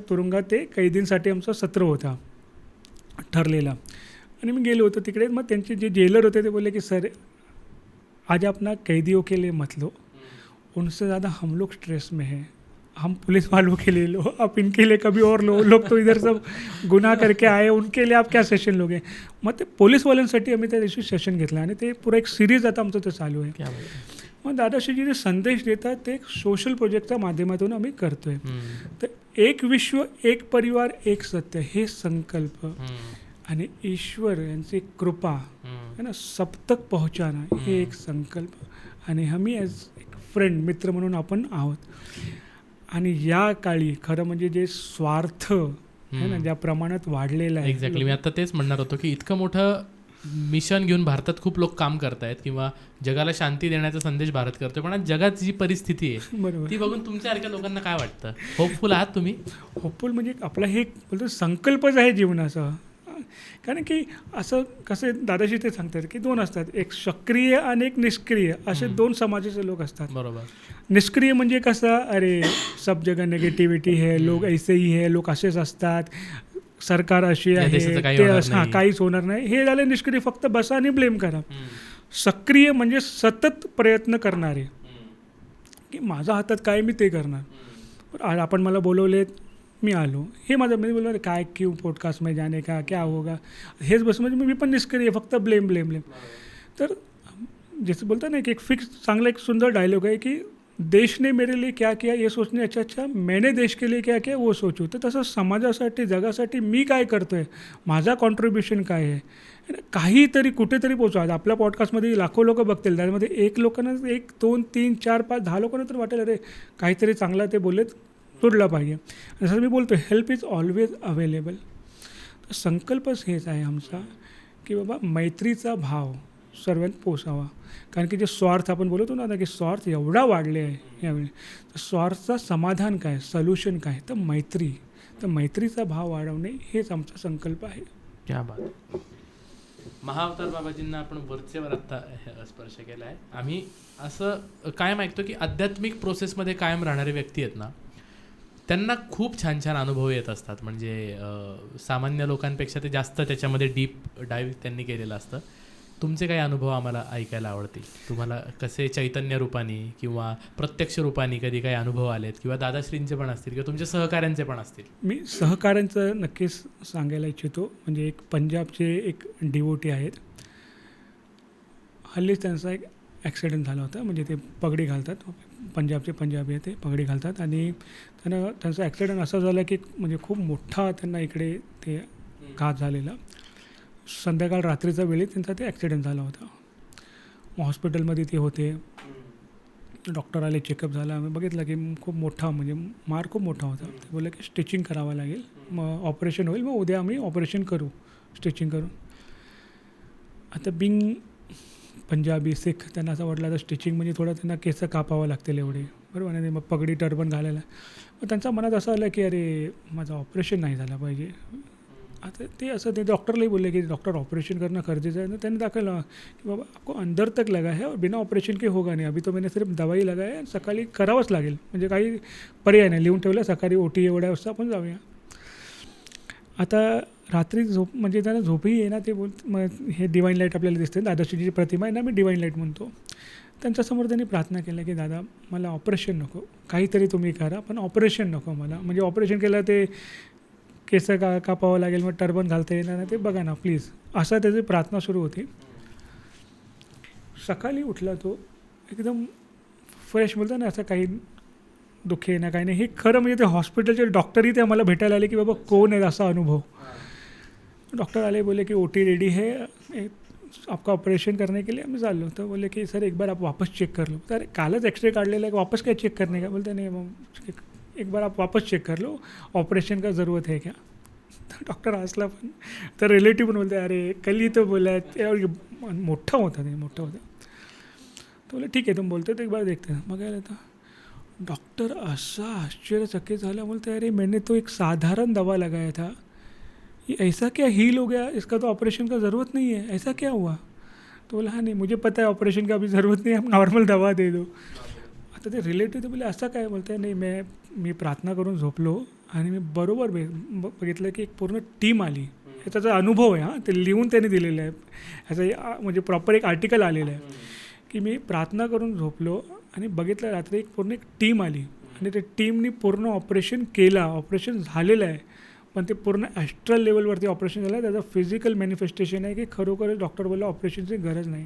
तुरुंगात ते कैदींसाठी आमचा सत्र होता ठरलेला. आणि मी गेलो होतो तिकडे. मग त्यांचे जे जेलर होते ते बोलले की सर आज अपना कैदियों के लिए मत लो, उनसे ज़्यादा हम लोग स्ट्रेस में हैं, हम पुलिस वालों के लिए लो, आप इनके लिए कभी और लो, लोग तो इधर सब गुन्हा करके आए, उनके लिए आप क्या सेशन लोगे. मग ते पोलीसवाल्यांसाठी आम्ही त्या दिवशी सेशन घेतलं आणि ते पुरा एक सिरीज आता आमचं ते चालू आहे. मग दादाश्रीजी जे संदेश देतात ते एक सोशल प्रोजेक्टच्या माध्यमातून आम्ही करतोय. तर एक विश्व, एक परिवार, एक सत्य हे संकल्प आणि ईश्वर यांची कृपा है ना, सब तक पहुंचाना हे एक संकल्प आणि आम्ही ॲज एक फ्रेंड, मित्र म्हणून आपण आहोत. आणि या काळी खरं म्हणजे जे स्वार्थ है ना ज्या प्रमाणात वाढलेलं आहे. एक्झॅक्टली, मी आता तेच म्हणणार होतो की इतकं मोठं मिशन घेऊन भारतात खूप लोक काम करतायत किंवा जगाला शांती देण्याचा संदेश भारत करतोय, पण आज जगात जी परिस्थिती आहे बरोबर ती बघून तुमच्यासारख्या लोकांना काय वाटतं? होपफुल आहात तुम्ही? होपफुल म्हणजे आपला हे एक बोलतो संकल्पच आहे जीवनाचा. कारण की असं कसं दादाजी ते सांगतात की दोन असतात, एक सक्रिय आणि एक निष्क्रिय, असे दोन समाजाचे लोक असतात. बरोबर. निष्क्रिय म्हणजे कसं, अरे सब जगह नेगेटिव्हिटी है, लोक ऐसे ही है, लोक असेच असतात, सरकार अशी आहे, ते असं हां काहीच होणार नाही, हे झालं निष्क्रिय, फक्त बसा आणि ब्लेम करा. सक्रिय म्हणजे सतत प्रयत्न करणारे की माझ्या हातात काय मी ते करणार. आज आपण मला बोलवले, मी आलो, हे माझं मी बोललो अरे काय क्यों पॉडकास्ट में जाने का क्या होगा, हेच बस म्हणजे मी पण निष्क्रिय, फक्त ब्लेम ब्लेम ब्लेम. तर जसं बोलता ना की एक फिक्स चांगला एक सुंदर डायलॉग आहे की देश ने मेरे लिए क्या किया ये सोचणे अच्छा अच्छा मैंने देश के लिए क्या किया वो सोचू. तर तसं समाजासाठी जगासाठी मी काय करतो आहे, माझा कॉन्ट्रीब्युशन काय आहे, काहीतरी कुठेतरी पोचवा. आज आपल्या पॉडकास्टमध्ये लाखो लोक बघतील, त्यामध्ये एक लोकांना 1 2 3 4 5 10 लोकांना तर वाटेल अरे काहीतरी चांगला ते बोललेत, जोडला पाहिजे. जसं मी बोलतो हेल्प इज ऑलवेज अवेलेबल. तर संकल्पच हेच आहे आमचा की बाबा मैत्रीचा भाव सर्वांत पोसावा. कारण की जे स्वार्थ आपण बोलतो ना आता की स्वार्थ एवढा वाढले आहे यावेळी, तर स्वार्थचा समाधान काय, सोल्युशन काय, तर मैत्री. तर मैत्रीचा भाव वाढवणे हेच आमचा संकल्प आहे. क्या बात. महाअवतार बाबाजींना आपण वरचेवर आत्ता स्पर्श केला आहे. आम्ही असं कायम ऐकतो की आध्यात्मिक प्रोसेसमध्ये कायम राहणारे व्यक्ती आहेत ना, त्यांना खूप छान छान अनुभव येत असतात. म्हणजे सामान्य लोकांपेक्षा ते जास्त त्याच्यामध्ये डीप डाईव्ह त्यांनी केलेलं असतं. तुमचे काही अनुभव आम्हाला ऐकायला आवडतील. तुम्हाला कसे चैतन्य रूपाने किंवा प्रत्यक्ष रूपाने कधी काही अनुभव आलेत किंवा दादाश्रींचे पण असतील किंवा तुमच्या सहकाऱ्यांचे पण असतील? मी सहकाऱ्यांचं नक्कीच सांगायला इच्छितो. म्हणजे एक पंजाबचे एक डिवोटी आहेत, हल्लीच त्यांचा एक ॲक्सिडेंट झाला होता. म्हणजे ते पगडी घालतात, पंजाबी आहे, ते पगडी घालतात आणि त्यांचा ॲक्सिडेंट असा झाला की म्हणजे खूप मोठा त्यांना इकडे ते घात झालेला. संध्याकाळ रात्रीच्या वेळी त्यांचा ते ॲक्सिडेंट झाला होता. मग हॉस्पिटलमध्ये ते होते, डॉक्टर आले, चेकअप झाला, आम्ही बघितलं की खूप मोठा म्हणजे मार खूप मोठा होता. ते बोलले की स्टिचिंग करावं लागेल, मग ऑपरेशन होईल, मग उद्या आम्ही ऑपरेशन करू, स्टिचिंग करू. आता बिंग पंजाबी सिख त्यांना असं वाटलं आता स्टिचिंग म्हणजे थोडं त्यांना केस कापावं लागतील एवढे, बरोबर. आणि मग पगडी टर्बन घालायला, मग त्यांच्या मनात असं आलं की अरे माझं ऑपरेशन नाही झालं पाहिजे. आता ते असं ते डॉक्टरलाही बोलले की डॉक्टर ऑपरेशन करना गरजेचं आहे. त्यांनी दाखवलं की बाबा आपको अंदर तक लगा है और बिना ऑपरेशन के होगा नहीं, अभी तो मैंने सिर्फ दवाई लगाया आहे, सकाळी करावंच लागेल, म्हणजे काही पर्याय नाही, लिहून ठेवलं सकाळी ओटी एवढ्या वाजता आपण जाऊया. आता रात्री झोप म्हणजे त्यांना झोपही आहे ना, ते मग हे डिवाईन लाईट आपल्याला दिसते, दादाश्रीची जी प्रतिमा आहे ना, मी डिवाईन लाईट म्हणतो, त्यांच्यासमोर त्यांनी प्रार्थना केल्या की दादा मला ऑपरेशन नको, काहीतरी तुम्ही करा पण ऑपरेशन नको मला. म्हणजे ऑपरेशन केलं ते केस कापावं लागेल, मग टर्बन घालता येणार ना, ते बघा ना प्लीज, असा त्याची प्रार्थना सुरू होती. सकाळी उठला तो एकदम फ्रेश, बोलतो ना असं काही दुःख आहे ना काही नाही. हे खरं म्हणजे ते हॉस्पिटलचे डॉक्टरही ते आम्हाला भेटायला आले की बाबा कोण आहे असा अनुभव. डॉक्टर आले, बोले कि ओटी रेडी है, आपका ऑपरेशन करने के लिए. मैं चाललो तो बोले कि सर एक बार आप वापस चेक कर लो. तर कालच एक्सरे काढलेला आहे, वापस क्या चेक करने का, बोलते नहीं मग एक बार आप वापस चेक कर लो, ऑपरेशन का ज़रूरत है क्या. तर डॉक्टर हसला, पण तर रिलेटिव्ह पण बोलते अरे कल ही तो बोला है, मोठा होता ते, मोठा होता. तो बोले ठीक है तुम बोलते तो एक बार देखते हैं. मग आया था डॉक्टर असा आश्चर्यचकित झाला, बोलते अरे मैंने तो एक साधारण दवा लगाया था, ये ऐसा क्या हील हो गया, इसका तो ऑपरेशन का ज़रूरत नहीं है, ऐसा क्या हुआ. तो बोला हाँ नहीं मुझे पता है ऑपरेशन का अभी ज़रूरत नहीं है, आप नॉर्मल दवा दे दो. आता ते रिलेटिव्ह ते बोले असं काय, बोलते नाही मी प्रार्थना करून झोपलो आणि मी बरोबर बघितलं की एक पूर्ण टीम आली याचा जो अनुभव आहे ते लिहून त्यांनी दिलेलं आहे. ह्याचं म्हणजे प्रॉपर एक आर्टिकल आलेलं आहे की मी प्रार्थना करून झोपलो आणि बघितलं रात्री पूर्ण एक टीम आली आणि त्या टीमनी पूर्ण ऑपरेशन झालेलं आहे, पण ते पूर्ण ॲस्ट्रल लेवलवरती ऑपरेशन झालं आहे. त्याचं फिजिकल मॅनिफेस्टेशन आहे की खरोखरच डॉक्टर बोलला ऑपरेशनची गरज नाही.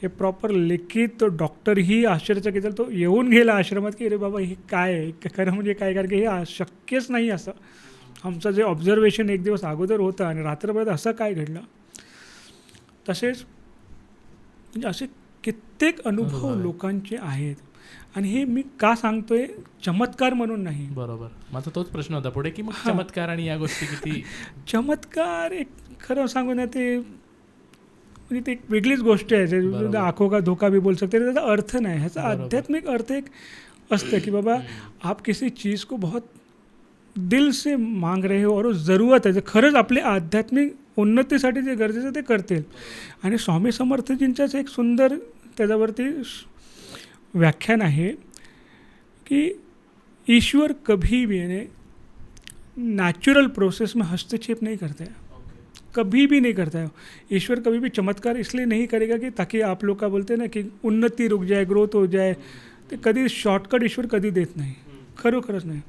हे प्रॉपर लिखित डॉक्टरही आश्चर्यचकित झाला. तो येऊन गेला आश्रमात की अरे बाबा हे काय आहे, खरं म्हणजे काय, कारण की हे शक्यच नाही असं. आमचं जे ऑब्झर्वेशन एक दिवस अगोदर होतं आणि रात्रभरात असं काय घडलं. तसेच म्हणजे असे कित्येक अनुभव लोकांचे आहेत आणि हे मी का सांगतोय चमत्कार म्हणून नाही. बरोबर, माझा तोच प्रश्न होता पुढे की मग चमत्कार आणि या गोष्टी किती. चमत्कार एक खरं सांगू ना ते म्हणजे ते एक वेगळीच गोष्ट आहे. जे आंखों का धोका भी बोल सकते, त्याचा अर्थ नाही. ह्याचा आध्यात्मिक अर्थ एक असतं की बाबा आप किसी चीज़ को बहुत दिल से मांग रहे हो और ज़रूरत आहे. खरंच आपली आध्यात्मिक उन्नतीसाठी जे गरजेचं ते करतील. आणि स्वामी समर्थजींचंच एक सुंदर त्याच्यावरती व्याख्यान आहे की ईश्वर कभी भी नेचुरल प्रोसेस में हस्तक्षेप नहीं करता है, कभी भी नहीं करता है. ईश्वर कभी भी चमत्कार इसलिए नहीं करेगा कि ताकि आप लोग का बोलते हैं ना की उन्नती रुक जाए, ग्रोथ हो जाए. ते कधी शॉर्टकट ईश्वर कधी देत नाही, खरोखरच नाही.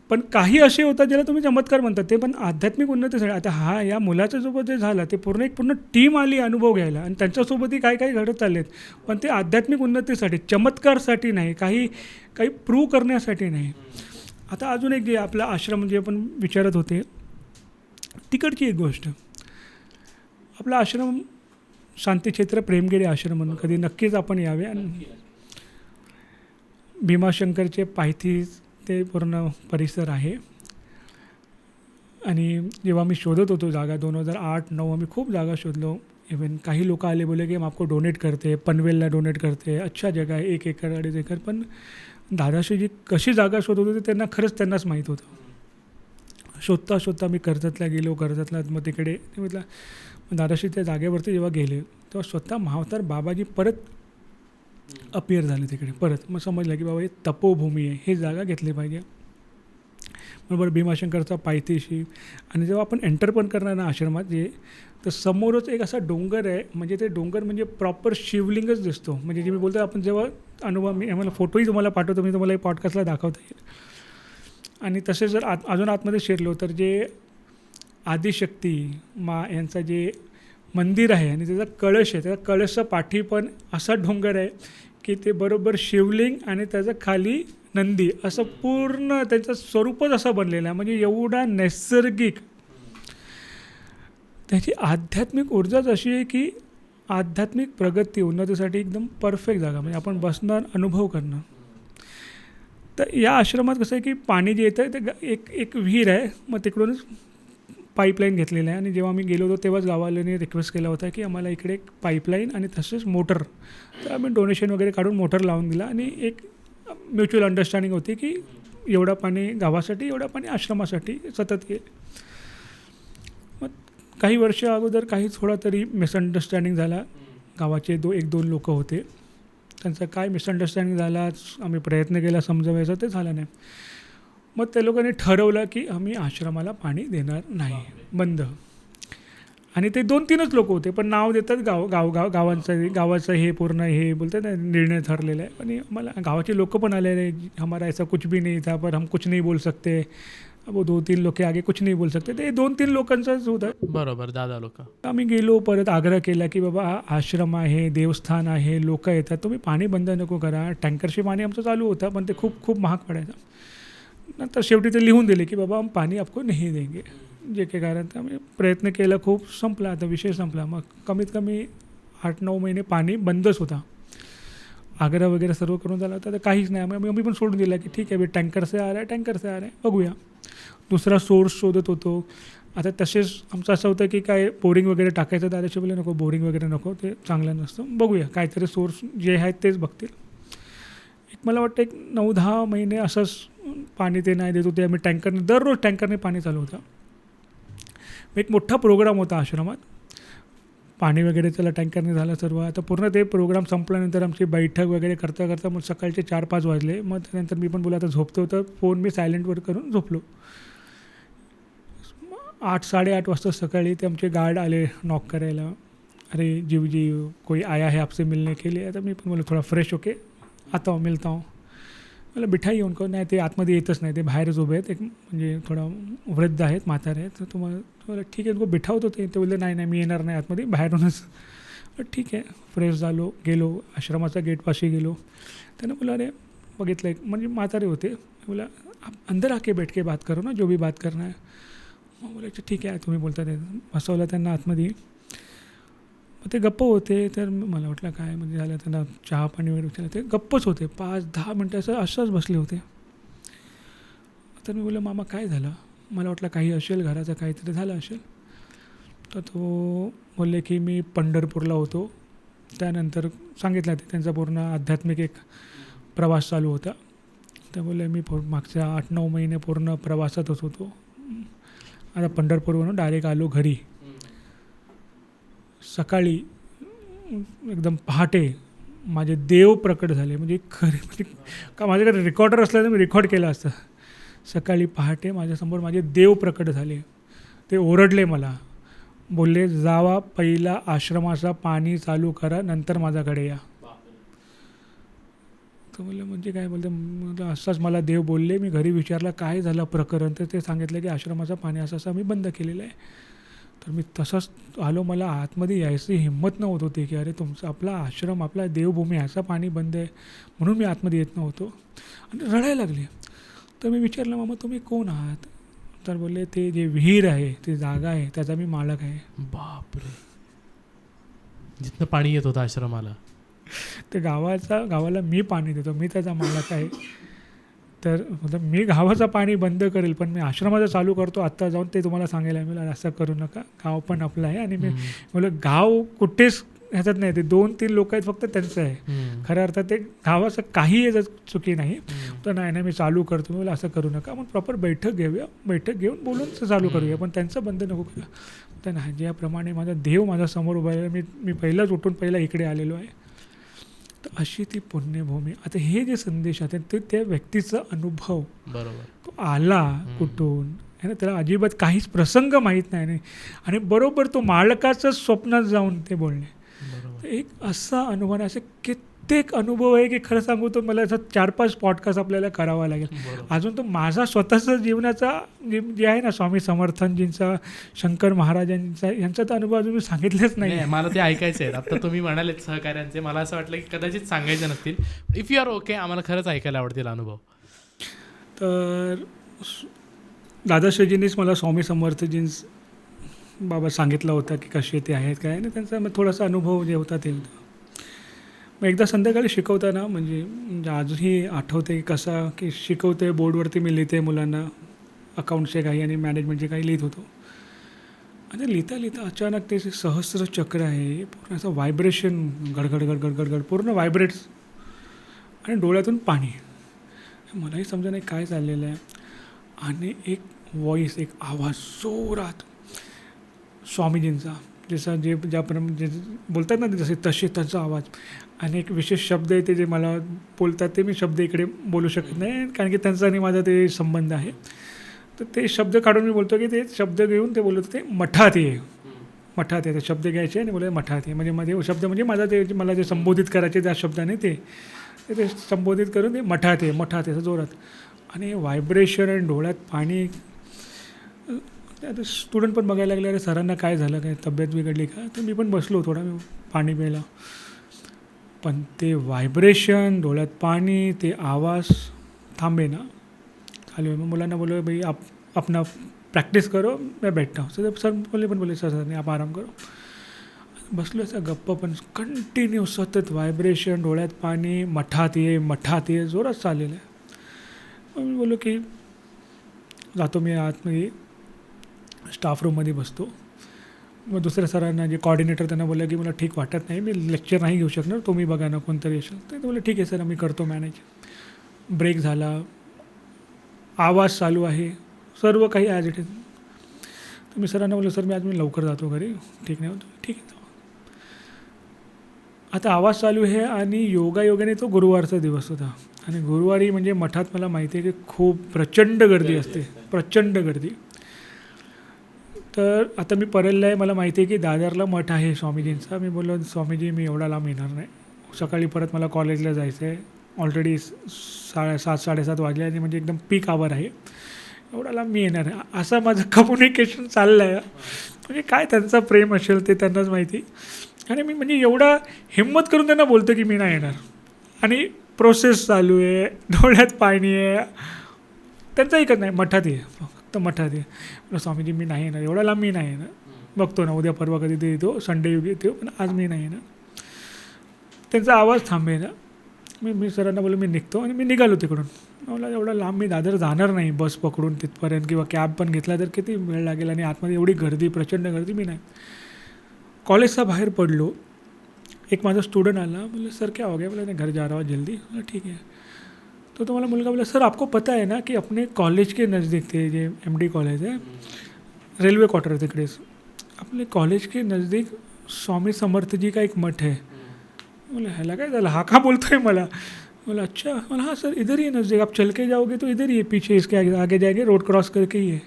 पण काही असे होतात ज्याला तुम्ही चमत्कार म्हणतात, ते पण आध्यात्मिक उन्नतीसाठी. आता या मुलाच्या सोबत जे झालं ते पूर्ण टीम आली अनुभव घ्यायला आणि त्यांच्यासोबतही काय घडत चाललेत, पण ते आध्यात्मिक उन्नतीसाठी, चमत्कारसाठी नाही, काही प्रूव्ह करण्यासाठी नाही. आता अजून एक जे आपला आश्रम जे आपण विचारत होते तिकडची एक गोष्ट, आपला आश्रम शांतीक्षेत्र प्रेमगिरी आश्रम म्हणून कधी नक्कीच आपण यावे. आणि भीमाशंकरचे पायथी ते पूर्ण परिसर आहे. आणि जेव्हा मी शोधत होतो जागा 2008-09 आम्ही खूप जागा शोधलो. इवन काही लोक आले बोले की हम आपको डोनेट करते, पनवेलला डोनेट करते, अच्छा जगह आहे, 1 एकर 2.5 एकर. पण दादाशी जी कशी जागा शोधत होती त्यांनाच माहीत होतं. शोधता मी कर्जतला गेलो, मग तिकडे म्हटलं मग दादाशी त्या जागेवरती जेव्हा गेले तेव्हा स्वतः महावतार बाबाजी परत अपियर झाले तिकडे परत. मग समजलं की बाबा हे तपोभूमी आहे, हे जागा घेतली पाहिजे. बरोबर भीमाशंकरचा पायथीशी. आणि जेव्हा आपण एंटर पण करणार ना आश्रमात तर समोरच एक असा डोंगर आहे, म्हणजे ते डोंगर म्हणजे प्रॉपर शिवलिंगच दिसतो. म्हणजे जे मी बोलतो आपण जेव्हा अनुभव, मी आम्हाला फोटोही तुम्हाला पाठवतो, मी तुम्हाला पॉडकास्टला दाखवता येईल. आणि तसे जर अजून आतमध्ये शिरलो तर जे आदिशक्ती मा यांचा जे मंदिर आहे आणि त्याचा कळश आहे, त्याचा कळशचा पाठी पण असा डोंगर आहे की ते बरोबर शिवलिंग आणि त्याचा खाली नंदी असं पूर्ण त्याचं स्वरूपच असं बनलेलं आहे. म्हणजे एवढा नैसर्गिक त्याची आध्यात्मिक ऊर्जाच अशी आहे की आध्यात्मिक प्रगती उन्नतीसाठी एकदम परफेक्ट जागा. म्हणजे आपण बसणार, अनुभव करणार. तर या आश्रमात कसं आहे की पाणी जे येतं ते एक विहीर आहे, मग तिकडूनच पाईपलाईन घेतलेलं आहे. आणि जेव्हा मी गेलो होतो तेव्हाच गावाल्याने रिक्वेस्ट केला होता की आम्हाला इकडे एक पाईपलाईन आणि तसेच मोटर, तर आम्ही डोनेशन वगैरे काढून मोटर लावून दिला. आणि एक म्युच्युअल अंडरस्टँडिंग होती की एवढं पाणी गावासाठी, एवढं पाणी आश्रमासाठी सतत येईल. मग काही वर्ष अगोदर थोडा तरी मिसअंडरस्टँडिंग झाला. गावाचे 1-2 लोक होते, त्यांचा काय मिसअंडरस्टँडिंग झाला, आम्ही प्रयत्न केला समजवायचा, ते झालं नाही. मग त्या लोकांनी ठरवलं की आम्ही आश्रमाला पाणी देणार नाही, बंद. आणि ते 2-3च लोक होते, पण नाव देतात गावाचं हे पूर्ण हे बोलतात ना निर्णय ठरलेला आहे. आणि मला गावाचे लोक पण आलेले, हमारा ऐसा कुछ भी नहीं था पर हम कुछ नहीं बोल सकते, वो 2-3 लोक आगे कुछ नहीं बोल सकते. ते 2-3 लोकांचंच होतं. बरोबर, दादा लोक. आम्ही गेलो, परत आग्रह केला की बाबा हा आश्रम आहे, देवस्थान आहे, लोक येतात, तुम्ही पाणी बंद नको करा. टँकरशी पाणी आमचं चालू होतं, पण ते खूप महाग पडायचं. नंतर शेवटी ते लिहून दिले की बाबा हम पाणी आपको नहीं देंगे, जे काही कारण. तर आम्ही प्रयत्न केला, खूप संपला, आता विषय संपला. मग कमीत कमी 8-9 महिने पाणी बंदच होता. आग्रह वगैरे सर्व करून झाला होता, तर काहीच नाही. आम्ही पण सोडून दिला की ठीक आहे, टँकर से आ रहा है, बघूया. दुसरा सोर्स शोधत होतो. आता तसेच आमचं असं होतं की काय बोरिंग वगैरे टाकायचं, दादाशी बोलले नको, बोरिंग वगैरे नको, ते चांगलं नसतं, बघूया काहीतरी सोर्स जे आहेत तेच बघतील. मला वाटतं 9-10 महिने असंच पाणी ते नाही देत होते. आम्ही टँकरने, दररोज टँकरने पाणी चालू होतं. एक मोठा प्रोग्राम होता आश्रमात, पाणी वगैरे त्याला टँकरने झालं सर्व. आता पूर्ण ते प्रोग्राम संपल्यानंतर आमची बैठक वगैरे करता मग सकाळचे 4-5 वाजले. मग त्यानंतर मी पण बोला आता झोपतो, तर फोन मी सायलेंटवर करून झोपलो. 8-8:30 वाजता सकाळी ते आमचे गार्ड आले नॉक करायला. अरे जीव जीव कोई आया है आपसे मिलने के लिए. आता मी पण बोललो थोडा फ्रेश होके आता हूँ मिलता हूँ. मला बिठाई उनको. नाही ते आतमध्ये येतच नाही, ते बाहेरच उभे आहेत. एक म्हणजे थोडा वृद्ध आहेत, म्हातारे आहेत. तर तुम्हाला ठीक आहे उनको बिठावत होते. ते बोलले नाही नाही मी येणार नाही आतमध्ये, बाहेरूनच. ठीक आहे फ्रेश झालो, गेलो आश्रमाच्या गेटपाशी गेलो. त्यानं बोला अरे बघितलं एक म्हणजे म्हातारे होते. बोला आप अंदर आके बैठ के बात करो ना, जो भी बात करना है. मग बोलायचं ठीक आहे तुम्ही बोलता ते. बसवलं त्यांना आतमध्ये. मग ते गप्प होते. तर मला वाटलं काय म्हणजे झालं, त्यांना चहा पाणी वगैरे विचारलं. ते गप्पच होते 5-10 मिनटं असंच बसले होते. तर मी बोललो मामा काय झालं. मला वाटलं काही असेल घराचं काहीतरी झालं असेल. तर तो बोलले की मी पंढरपूरला होतो. त्यानंतर सांगितलं ते त्यांचा पूर्ण आध्यात्मिक एक प्रवास चालू होता. तर बोलले मी मागच्या 8-9 महिने पूर्ण प्रवासातच होतो. आता पंढरपूरवरून डायरेक्ट आलो घरी. सकाळी एकदम पहाटे माझे देव प्रकट झाले. म्हणजे खरे म्हणजे का माझ्याकडे रेकॉर्डर असलं तर मी रेकॉर्ड केलं असतं. सकाळी पहाटे माझ्यासमोर माझे देव प्रकट झाले. ते ओरडले मला, बोलले जावा पहिला आश्रमाचा पाणी चालू करा नंतर माझ्याकडे या. तर बोलले म्हणजे काय बोलते. म्हणजे असाच मला देव बोलले. मी घरी विचारलं काय झालं प्रकरण. तर ते सांगितलं की आश्रमाचं पाणी असं मी बंद केलेलं आहे. तर मी तसंच आलो. मला आतमध्ये यायची हिंमत नव्हत होती की अरे तुमचा आपला आश्रम आपला देवभूमी ह्याचं पाणी बंद आहे म्हणून मी आतमध्ये येत नव्हतो. आणि रडायला लागले. तर मी विचारलं मामा तुम्ही कोण आहात. तर बोलले ते जे विहीर आहे ती जागा आहे त्याचा मी मालक आहे. बापरे. जिथनं पाणी येत होतं आश्रमाला. ते गावाला मी पाणी देतो, मी त्याचा मालक आहे. तर मतलब मी गावाचं पाणी बंद करेल पण मी आश्रमाचं चालू करतो आत्ता जाऊन, ते तुम्हाला सांगायला मिळेल. असं करू नका, गाव पण आपलं आहे. आणि मी बोललं गाव कुठेच ह्याच्यात नाही, ते 2-3 लोक आहेत फक्त त्यांचं आहे. खऱ्या अर्थात ते गावाचं काही याच्यात चुकी नाही. तर नाही मी चालू करतो. मी बोला असं करू नका, मग प्रॉपर बैठक घेऊया, बैठक घेऊन बोलून चालू करूया, पण त्यांचं बंद नको करा. तर नाही, ज्याप्रमाणे माझा देव माझ्यासमोर उभा आहे, मी पहिलाच उठून पहिला इकडे आलेलो आहे. तर अशी ती पुण्यभूमी. आता हे जे संदेश आहेत ते त्या व्यक्तीचा अनुभव, बरोबर, तो आला कुठून आहे ना, त्याला अजिबात काहीच प्रसंग माहीत नाही. आणि बरोबर तो मालकाचं स्वप्नात जाऊन ते बोलणे. एक असा अनुभव, असे कित्येक अनुभव आहे की खरं सांगू तो मला असं 4-5 पॉडकास्ट आपल्याला करावा लागेल. अजून तो माझा स्वतःचा जीवनाचा जे आहे ना, स्वामी समर्थनजींचा, शंकर महाराजांचा, यांचा तर अनुभव अजून मी सांगितलेच नाही. मला ते ऐकायचे आहेत. आता तुम्ही म्हणालेत सहकार्यांचे, मला असं वाटलं की कदाचित सांगायचे नसतील. इफ यू आर ओके, आम्हाला खरंच ऐकायला आवडतील अनुभव. तर दादाश्रीजींनीच मला स्वामी समर्थजींच बाबा सांगितलं होतं की कसे ते आहेत काय. आणि त्यांचा मग थोडासा अनुभव जे होता ते. मग एकदा संध्याकाळी शिकवताना म्हणजे अजूनही आठवते की कसा की शिकवते, बोर्डवरती मी लिहिते मुलांना अकाउंटचे काही आणि मॅनेजमेंटचे काही लिहित होतो. आणि लिहिता अचानक ते सहस्र चक्र आहे पूर्ण असं व्हायब्रेशन, गडगड गडगड गडगड पूर्ण व्हायब्रेट्स आणि डोळ्यातून पाणी. मलाही समजा नाही काय चाललेलं आहे. आणि एक व्हॉईस, एक आवाज जोरात स्वामीजींचा, जसं ज्याप्रमाणे जे बोलतात ना जसे तसे त्यांचा आवाज. आणि एक विशेष शब्द आहे ते जे मला बोलतात ते मी शब्द इकडे बोलू शकत नाही कारण की त्यांचा आणि माझा ते संबंध आहे. तर ते शब्द काढून मी बोलतो की ते शब्द घेऊन ते बोलत होते मठात ये, मठात ये. ते शब्द घ्यायचे आणि बोलायचे मठात ये. म्हणजे मध्ये शब्द म्हणजे माझा ते मला जे संबोधित करायचे त्या शब्दाने ते संबोधित करून ते मठात ये, मठात ये असं जोरात. आणि व्हायब्रेशन आणि डोळ्यात पाणी. आता स्टुडंट पण बघायला लागले, अरे सरांना काय झालं, काय तब्येत बिघडली का. तर मी पण बसलो थोडा, मी पाणी प्यायला. पण ते व्हायब्रेशन, डोळ्यात पाणी, ते आवाज थांबे ना चालू आहे. मग मुलांना बोललो भाई अपना प्रॅक्टिस करो, मैं बैठता हूँ. सर बोले सर नहीं आप आराम करो. बसलो असं गप्प, पण कंटिन्यू सतत व्हायब्रेशन, डोळ्यात पाणी, मठात ये जोरात चाललेलं आहे. मग मी बोललो की जातो मी आतमध्ये स्टाफ रूममध्ये बसतो. मग दुसऱ्या सरांना जे कॉर्डिनेटर त्यांना बोललं की मला ठीक वाटत नाही, मी लेक्चर नाही घेऊ शकणार, तुम्ही बघा ना कोणतरी असेल. तर बोलले ठीक आहे सर, मी करतो मॅनेज. ब्रेक झाला, आवाज चालू आहे, सर्व काही ॲज इट इज. तर मी सरांना बोललो सर मी लवकर जातो घरी, ठीक नाही होतो. ठीक आहे. आता आवाज चालू आहे आणि योगायोगाने तो गुरुवारचा दिवस होता. आणि गुरुवारी म्हणजे मठात मला माहिती आहे की खूप प्रचंड गर्दी असते, प्रचंड गर्दी. तर आता मी परलला आहे, मला माहिती आहे की दादरला मठ आहे स्वामीजींचा. मी बोललो, स्वामीजी मी एवढा लांब येणार नाही, सकाळी परत मला कॉलेजला जायचं आहे, ऑलरेडी 7:30-7:30 वाजले आणि म्हणजे एकदम पीक आवर आहे, एवढा लांब मी येणार आहे. असं माझं कम्युनिकेशन चाललं आहे. म्हणजे काय त्यांचं प्रेम असेल ते त्यांनाच माहिती. आणि मी म्हणजे एवढा हिंमत करून त्यांना बोलतो की मी नाही येणार, आणि प्रोसेस चालू आहे, डोळ्यात पाणी आहे. त्यांचं ऐकत नाही, मठात ये, फक्त मठात ये. म्हटलं स्वामीजी मी नाही येणार, एवढा लांब मी नाही येणार, बघतो ना उद्या परवा कधी ते येतो, संडे येतो, पण आज मी नाही येणार. त्यांचा आवाज थांबे ना. मी सरांना बोललो मी निघतो, आणि मी निघालो तिकडून. मला एवढा लांब मी दादर जाणार नाही बस पकडून तिथपर्यंत, किंवा कॅब पण घेतला तर किती वेळ लागेल, आणि आतमध्ये एवढी गर्दी, प्रचंड गर्दी, मी नाही. कॉलेजचा बाहेर पडलो, एक माझा स्टुडंट आला, बोले सर क्या हो गया, बोला नहीं घर जा रहा हूँ जल्दी. बोला ठीक है. तो तुम्हाला मुलगा बोला सर आपको पता है ना कि अपने कॉलेज के नज़दीक थे, जे MD कॉलेज है, रेल्वे क्वार्टर तिकडेच, अपने कॉलेज के नज़दीक स्वामी समर्थ जी का एक मठ है. बोला ह्याला काय झालं, हा का बोलतोय मला. बोला अच्छा. बोला हाँ सर इधर ही है नज़दीक, आप चल के जाओगे तो इधर ही है, पीछे इसके आगे जाएंगे, रोड क्रॉस करके ही है.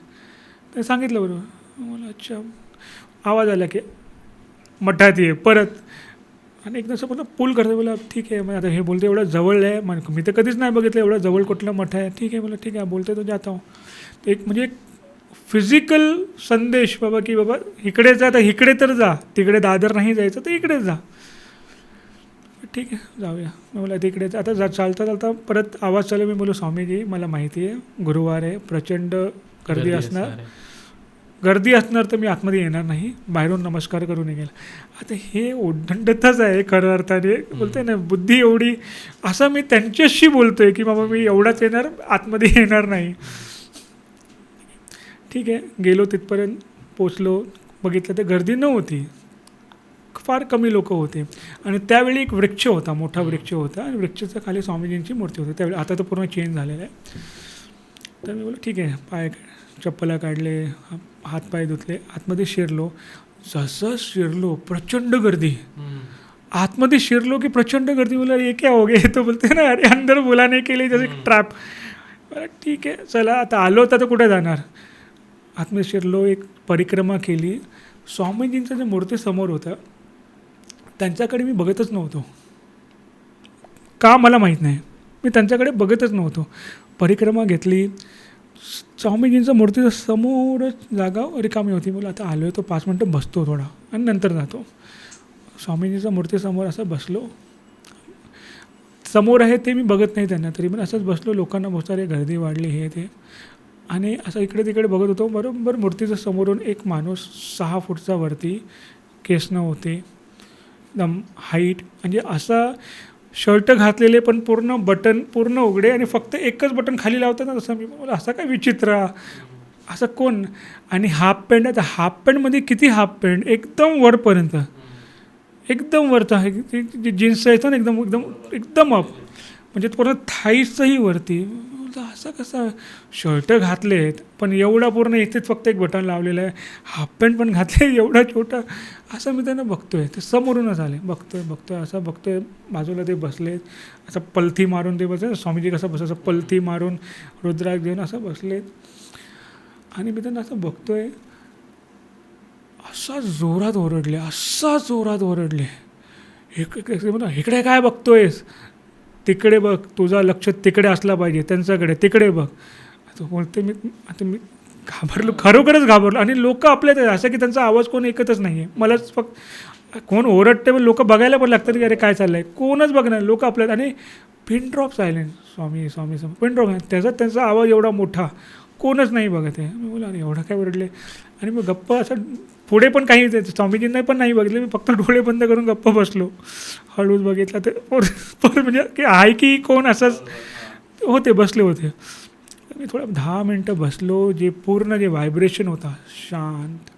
तर सांगितलं बरोबर. बोला अच्छा. आवाज आला की मठात ये परत, आणि एकदम असं बोला पूल करते. बोला ठीक आहे, मग आता हे बोलते एवढं जवळ आहे, मग मी तर कधीच नाही बघितलं एवढं जवळ कुठलं मठ आहे. ठीक आहे, बोला ठीक आहे, बोलते तो जाता हूँ. तर एक म्हणजे एक फिजिकल संदेश बाबा की बाबा इकडे जा, तर इकडे तर जा, तिकडे दादर नाही जायचं तर इकडेच जा. ठीक आहे जाऊया. मग बोला तिकडेच. आता चालता चालता परत आवाज चालू. मी बोलू स्वामीजी मला माहिती आहे गुरुवार आहे, प्रचंड गर्दी असणार तर मी आतमध्ये येणार नाही, बाहेरून नमस्कार करून निघेल. आता हे उद्दंडताच आहे खऱ्या अर्थाने. बोलते ना बुद्धी एवढी, असं मी त्यांच्याशी बोलतो आहे की बाबा मी एवढाच येणार, आतमध्ये येणार नाही. ठीक आहे, गेलो तिथपर्यंत, पोचलो, बघितलं तर गर्दी नव्हती, फार कमी लोक होते. आणि त्यावेळी एक वृक्ष होता, मोठा वृक्ष होता, आणि वृक्षाच्या खाली स्वामीजींची मूर्ती होती त्यावेळी. आता तर पूर्ण चेंज झालेलं आहे. तर मी बोललो ठीक आहे, चप्पला काढले, हातपाय धुतले, आतमध्ये शिरलो. जसं शिरलो प्रचंड गर्दी, आतमध्ये शिरलो की प्रचंड गर्दी. बोला ये क्या हो गया, तो बोलते ना अरे अंदर बोलाने के लिए जैसे ट्रॅप. बरं ठीक आहे चला, आता आलो होता तर कुठे जाणार. आतमध्ये शिरलो, एक परिक्रमा केली. स्वामीजींचं जे मूर्ती समोर होतं त्यांच्याकडे मी बघतच नव्हतो, का मला माहीत नाही, मी त्यांच्याकडे बघतच नव्हतो. परिक्रमा घेतली, स्वामीजींचं मूर्तीचं समोरच जागा रिकामी होती. बोला आता आलो आहे तो 5 मिनटं बसतो थोडा आणि नंतर जातो. स्वामीजींच्या मूर्तीसमोर असं बसलो, समोर आहे ते मी बघत नाही त्यांना, तरी पण असंच बसलो. लोकांना बहुत सारी गर्दी वाढली हे ते, आणि असं इकडे तिकडे बघत होतो. बरोबर मूर्तीचं समोरून एक माणूस 6 फूटचा वरती, केस नव्हते, एकदम हाईट, म्हणजे असा शर्ट घातलेले पण पूर्ण बटन पूर्ण उघडे, आणि फक्त एकच बटन खाली लावतात ना तसं. मी बोला असं काय विचित्र, असं कोण. आणि हाफ पॅन्ट, आता हाफ पॅन्टमध्ये किती हाफ पॅन्ट, एकदम वरपर्यंत, एकदम वरतं आहे, जीन्स आहे ना एकदम एकदम एकदम अप, म्हणजे पूर्ण थाईसही वरती. असं कसं शर्ट घातले आहेत पण एवढा पूर्ण इथेच फक्त एक बटन लावलेलं आहे, हाफ पॅन्ट पण घातले एवढा छोटा. असं मी त्यांना बघतोय, ते समोरूनच आले, बघतोय असं बघतोय. बाजूला ते बसले, असं पलथी मारून ते बसले, स्वामीजी कसं बसं असं पलथी मारून रुद्राक्ष देऊन असं बसलेत. आणि मी त्यांना असं बघतोय, असा जोरात ओरडले, इकडे काय बघतोयस, तिकडे बघ, तुझा लक्ष तिकडे असला पाहिजे त्यांच्याकडे, तिकडे बघ. आता बोलते मी, आता मी घाबरलो, खरोखरच घाबरलो. आणि लोक आपल्यात असं की त्यांचा आवाज कोण ऐकतच नाही आहे. मलाच फक्त कोण ओरडते पण लोक बघायला पण लागतात की अरे काय चाललं आहे, कोणच बघणार, लोक आपल्यात. आणि pin drop silent, Swami Swami Swami, pin drop, त्यांचा आवाज एवढा मोठा, कोणच नाही बघत आहे. मी बोला अरे एवढं काय ओरडले. आणि मग गप्प असं पुढे पण काही स्वामीजींना पण नाही बघितलं, मी फक्त डोळे बंद करून गप्प बसलो. हळूच बघितलं तर म्हणजे की आहे की कोण, असंच होते, बसले होते. मी थोडं 10 मिनटं बसलो. जे पूर्ण जे व्हायब्रेशन होता, शांत,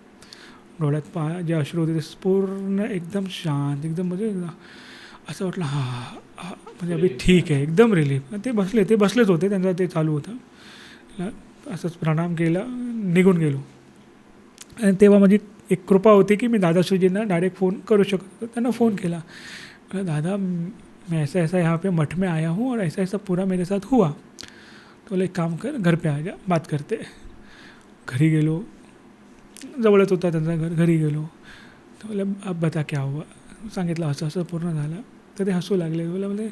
डोळ्यात जे अश्रू होते ते पूर्ण एकदम शांत, एकदम म्हणजे असं वाटलं हा म्हणजे अभि ठीक आहे, एकदम रिलीफ. ते बसलेच होते, त्यांचा ते चालू होतं. असंच प्रणाम केला, निघून गेलो. आणि तेव्हा माझी एक कृपा होती की मी दादाश्रीजींना डायरेक्ट फ़ोन करू शकत होतो. त्यांना फ़ोन केला, दादा मैं ऐसा यहाँ पे मठ में आया हूँ और ऐसा पूरा मेरे साथ हुआ, तो बोले एक काम कर, घर पे आ जा, बात करते. घरी गेलो, जवळच होता त्यांचा घरी गेलो. तर बोला अब बता क्या हुआ, सांगितलं असं असं पूर्ण झालं. तर ते हसू लागले. बोला म्हणजे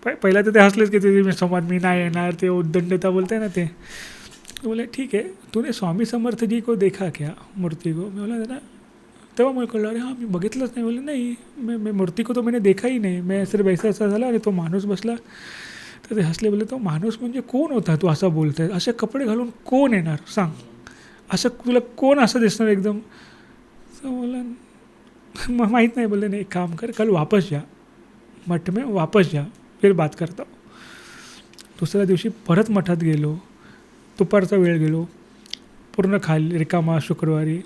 पहिला तर ते हसलेच की ते संवाद मी नाही येणार, ते उद्दंडता बोलते ना ते. बोले ठीक है, तूने स्वामी समर्थ जी को देखा क्या, मूर्ति को. मी बोला दादा, तेव्हा मला कळलं अरे हां मी बघितलंच नाही. बोले नाही, मैं मूर्ति को तो मैंने देखा ही नहीं, मैं सिर्फ ऐसा झाला आणि तो माणूस बसला. तर ते हसले. बोले तो माणूस म्हणजे कोण होता तू असा बोलतोय, असे कपडे घालून कोण येणार सांग, असं तुला कोण असं दिसणार एकदम. तर बोला माहीत नाही. बोलले नाही, एक काम कर, कल वापस जा मठ में, वापस जा, फिर बात करता. दुसऱ्या दिवशी परत मठात गेलो. दुपारचा वेळ गेलो, पूर्ण खाली रिकामा शुक्रवारी.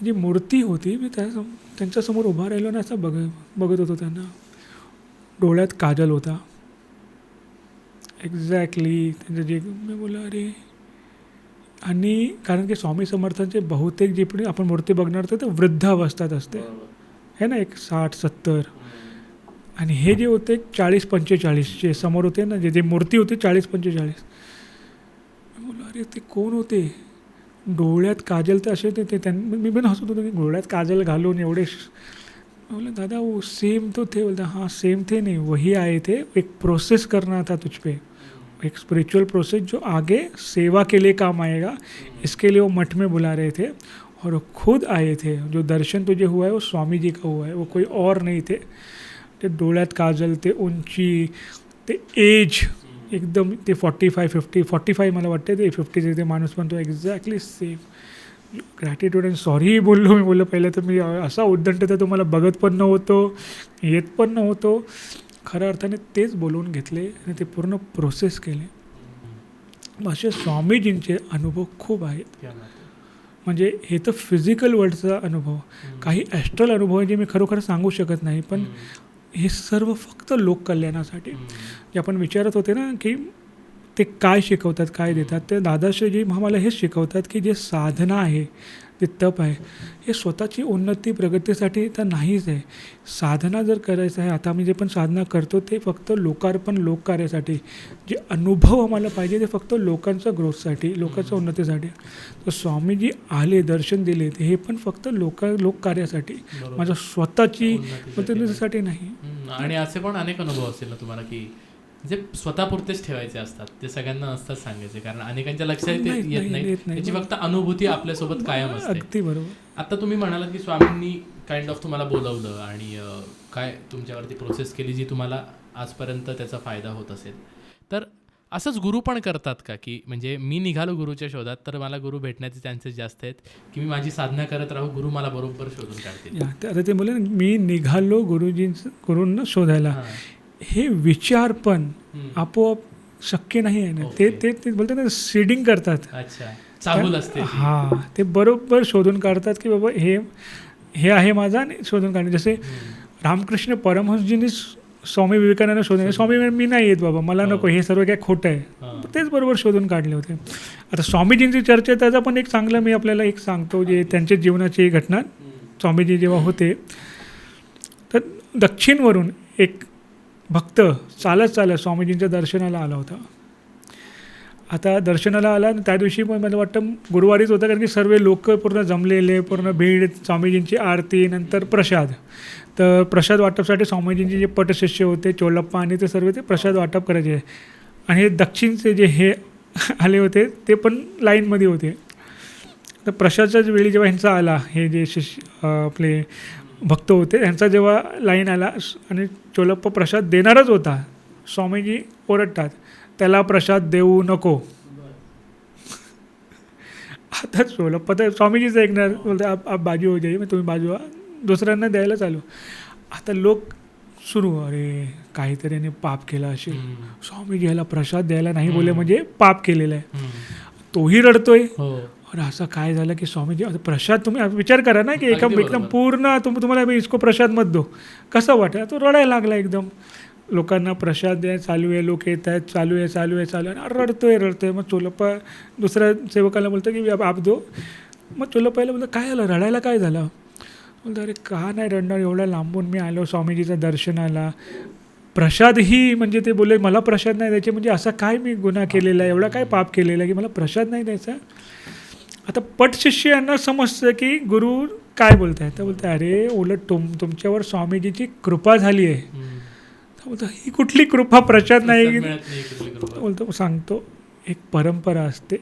जी मूर्ती होती मी त्यांच्यासमोर उभा राहिलो ना, असं बघत होतो त्यांना. डोळ्यात काजल होता एक्झॅक्टली त्यांचं जे. मी बोला अरे, आणि कारण की स्वामी समर्थांचे बहुतेक जे पण आपण मूर्ती बघणार तर ते वृद्ध अवस्थात असते है ना, एक 60-70. आणि हे जे होते 40-45चे समोर होते ना, जे मूर्ती होती 40-45. मी बोला अरे ते कोण होते, डोळ्यात काजल तर असे होते ते. मी पण हसत होतो की डोळ्यात काजल घालून एवढे. बोला दादा वो सेम तो थे. बोलता हाँ सेम थे नहीं, वही आए थे, एक प्रोसेस करना था तुझ पे, एक स्पिरिचुअल प्रोसेस जो आगे सेवा के लिए काम आएगा, इसके लिए वो मठ में बुला रहे थे. और वो खुद आए थे. जो दर्शन तुझे हुआ है वो स्वामी जी का हुआ है, वो कोई और नहीं थे. ते डोळ्यात काजल, ते उंची, ते एज एकदम, ते 45 मला वाटते ते 50 ते माणूस पण तो exactly same. Gratitude and sorry बोललो मी. बोललो पहिलं तर मी असा उद्दंड तर तुम्हाला बघत पण नव्हतो, येत पण नव्हतो. खऱ्या अर्थाने तेच बोलवून घेतले आणि ते पूर्ण प्रोसेस केले. असे स्वामीजींचे अनुभव खूप आहेत. म्हणजे हे तर फिजिकल वर्ल्डचा अनुभव, काही ॲस्ट्रल अनुभव आहे जे मी खरोखर सांगू शकत नाही. पण हे सर्व फक्त लोककल्याणासाठी. जे आपण विचारत होते ना की ते काय शिकवतात, काय देतात, ते दादाश्रीजी आम्हाला हेच शिकवतात की जे साधना आहे, ते तप आहे, हे स्वतःची उन्नती प्रगतीसाठी तर नाहीच आहे. साधना जर करायचं आहे, आता आम्ही जे पण साधना करतो ते फक्त लोकार्पण, लोककार्यासाठी. जे अनुभव आम्हाला पाहिजे ते फक्त लोकांच्या ग्रोथसाठी, लोकांच्या उन्नतीसाठी. तर स्वामीजी आले, दर्शन दिले, ते हे पण फक्त लोककार्यासाठी, माझ्या स्वतःची उन्नतीसाठी नाही. आणि असे पण अनेक अनुभव असतील ना तुम्हाला की जे स्वतःपुरतेच ठेवायचे असतात, ते सगळ्यांना नसतात सांगायचे, कारण अनेकांच्या लक्षात येत नाही. त्याची फक्त अनुभूती आपल्यासोबत कायम असते. अगदी बरोबर. आता तुम्ही म्हणालात की स्वामींनी काइंड ऑफ तुम्हाला बोलवलं आणि काय तुमच्यावरती प्रोसेस केली जी तुम्हाला आजपर्यंत त्याचा फायदा होत असेल. तर असंच गुरु पण करतात का, की म्हणजे मी निघालो गुरुच्या शोधात तर मला गुरु भेटण्याचे चान्सेस जास्त आहेत, की मी माझी साधना करत राहू, गुरु मला बरोबर शोधून काढतील. आता ते बोले मी निघालो गुरूंना शोधायला, हे विचार पण आपोआप शक्य नाही आहे ना. ते बोलतात ना, सीडिंग करतात. अच्छा, चाहूल असते. हां, ते बरोबर शोधून काढतात की बाबा हे आहे माझा, आणि शोधून काढणे. जसे रामकृष्ण परमहंसजींनी स्वामी विवेकानंद शोधले. स्वामी मी नाही येत बाबा, मला नको, हे सर्व काय खोटं आहे. तेच बरोबर शोधून काढले होते. आता स्वामीजींची चर्चा, त्याचा पण एक चांगलं मी आपल्याला एक सांगतो, जे त्यांच्या जीवनाची घटना. स्वामीजी जेव्हा होते तर दक्षिणवरून एक भक्त चालत स्वामीजींच्या दर्शनाला आला होता. आता दर्शनाला आला, त्या दिवशी पण मला वाटतं गुरुवारीच होता, कारण की सर्व लोक पूर्ण जमलेले, पूर्ण भीड, स्वामीजींची आरती, नंतर प्रसाद. तर प्रसाद वाटपसाठी स्वामीजींचे जे पटशिष्य होते, चोलप्पा आणि ते सर्व ते प्रसाद वाटप करायचे. आणि हे दक्षिणचे जे हे आले होते ते पण लाईनमध्ये होते. तर प्रसादच्याच वेळी जेव्हा ह्यांचा आला, हे जे शिष्य आपले भक्त होते, त्यांचा जेव्हा लाईन आला आणि चोलप्पा प्रसाद देणारच होता, स्वामीजी ओरडतात, त्याला प्रसाद देऊ नको. आता चोलप्पा तर स्वामीजीच ऐकणार, बोलते आप बाजू हो जाई, मग तुम्ही बाजू व्हा, दुसऱ्यांना द्यायला चालू. आता लोक सुरू, अरे काहीतरी याने पाप केला असेल, स्वामीजी याला प्रसाद द्यायला नाही बोले म्हणजे पाप केलेलं आहे. तोही रडतोय. अरे असं काय झालं की स्वामीजी प्रसाद, तुम्ही विचार करा ना की एकदम पूर्ण तुम्हाला इसको प्रसाद मत दो, कसं वाटतं. तो रडायला लागला एकदम. लोकांना प्रसाद द्या चालू आहे, लोक येत आहेत, चालू आहे, आणि रडतोय. मग चोलप्पा दुसऱ्या सेवकाला बोलतो की आप दो. मग चोलप्पाला बोलतो काय झालं, रडायला काय झालं. बोलतो अरे का नाही रडणार, एवढ्या लांबून मी आलो स्वामीजीचा दर्शनाला, प्रसादही म्हणजे ते बोलले मला प्रसाद नाही द्यायचे, म्हणजे असा काय मी गुन्हा केलेला आहे, एवढा काय पाप केलेला आहे की मला प्रसाद नाही द्यायचा. आता पटशिष्य यांना समजतं की गुरु काय बोलत आहे. तर बोलतं अरे उलट तुमच्यावर स्वामीजीची कृपा झाली आहे. तर बोलतं ही कुठली कृपा, प्रसाद नाही. मिळत नाही कुठली कृपा. बोलतो सांगतो, एक परंपरा असते,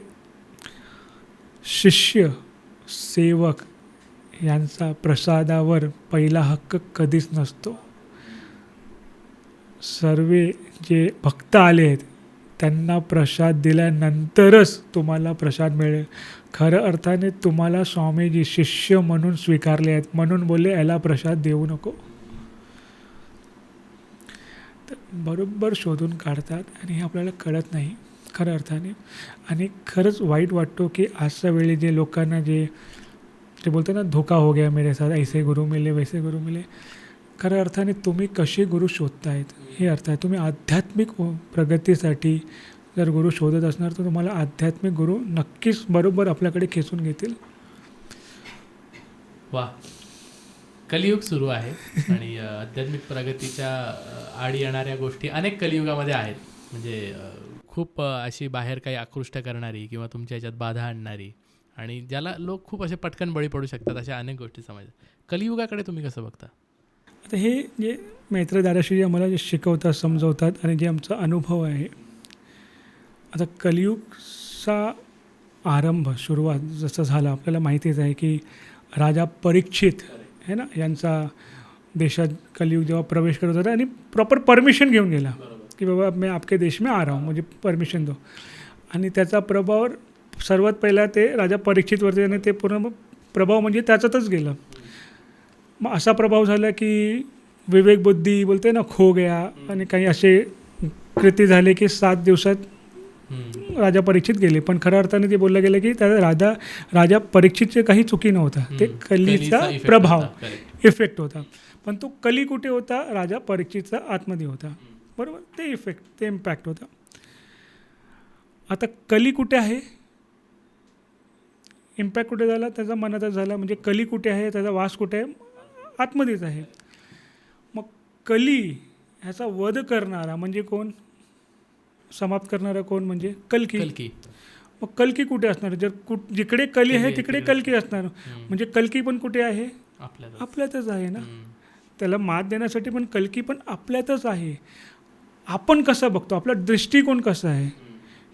शिष्य सेवक यांचा प्रसादावर पहिला हक्क कधीच नसतो. सर्व जे भक्त आले आहेत त्यांना प्रसाद दिल्यानंतरच तुम्हाला प्रसाद मिळेल. खरं अर्थाने तुम्हाला स्वामीजी शिष्य म्हणून स्वीकारले आहेत, म्हणून बोलले याला प्रसाद देऊ नको. तर बरोबर शोधून काढतात आणि हे आपल्याला कळत नाही खऱ्या अर्थाने. आणि खरंच वाईट वाटतो की आजच्या वेळी जे लोकांना जे बोलते ना, धोका हो गया मेरे साथ, ऐसे गुरु मिले वैसे गुरु मिले. खऱ्या अर्थाने तुम्ही कसे गुरु शोधतायत हे अर्थ आहे. तुम्ही आध्यात्मिक प्रगतीसाठी जर गुरु शोधत असणार तर तुम्हाला आध्यात्मिक गुरु नक्कीच बरोबर आपल्याकडे खेचून घेतील. वा, कलियुग सुरू आहे आणि आध्यात्मिक प्रगतीच्या आडी येणाऱ्या गोष्टी अनेक कलियुगामध्ये आहेत. म्हणजे खूप अशी बाहेर काही आकृष्ट करणारी किंवा तुमच्या ह्याच्यात बाधा आणणारी आणि ज्याला लोक खूप असे पटकन बळी पडू शकतात अशा अनेक गोष्टी समाजात. कलियुगाकडे तुम्ही कसं बघता? आता हे जे मैत्र दादाश्री आम्हाला जे शिकवतात, समजवतात आणि जे आमचा अनुभव आहे, आता कलियुगचा आरंभ, सुरुवात जसं झालं आपल्याला माहितीच आहे की राजा परीक्षित है ना यांचा देशात कलियुग जेव्हा प्रवेश करत होता आणि प्रॉपर परमिशन घेऊन गेला की बाबा मैं आपके देश में आ रहा हूँ, मुझे परमिशन दो. आणि त्याचा प्रभाव सर्वात पहिला ते राजा परीक्षितवरती आणि ते पूर्ण प्रभाव म्हणजे त्याच्यातच गेला. मग असा प्रभाव झाला की विवेक बुद्धी बोलते ना खो गया आणि काही असे कृती झाले की 7 दिवसात राजा परीक्षित गेले. पण खऱ्या अर्थाने ते बोललं गेलं की त्या राजा परीक्षितचे काही चुकी नव्हता, ते कलीचा प्रभाव इफेक्ट होता. पण तो कली कुठे होता? राजा परीक्षितचा आतमध्ये होता, बरोबर. ते इफेक्ट, ते इम्पॅक्ट होता. आता कली कुठे आहे? इम्पॅक्ट कुठे झाला? त्याचा मनातच झाला. म्हणजे कली कुठे आहे? त्याचा वास कुठे आहे? आतमध्येच आहे. मग कली ह्याचा वध करणारा म्हणजे कोण? समाप्त करणारा कोण? म्हणजे कल्की. मग कल्की कुठे असणार? जर जिकडे कली आहे तिकडे कल्की असणार. म्हणजे कल्की पण कुठे आहे? आपल्यातच आहे ना. त्याला मात देण्यासाठी पण कल्की पण आपल्यातच आहे. आपण कसं बघतो? आपला दृष्टिकोन कसा आहे?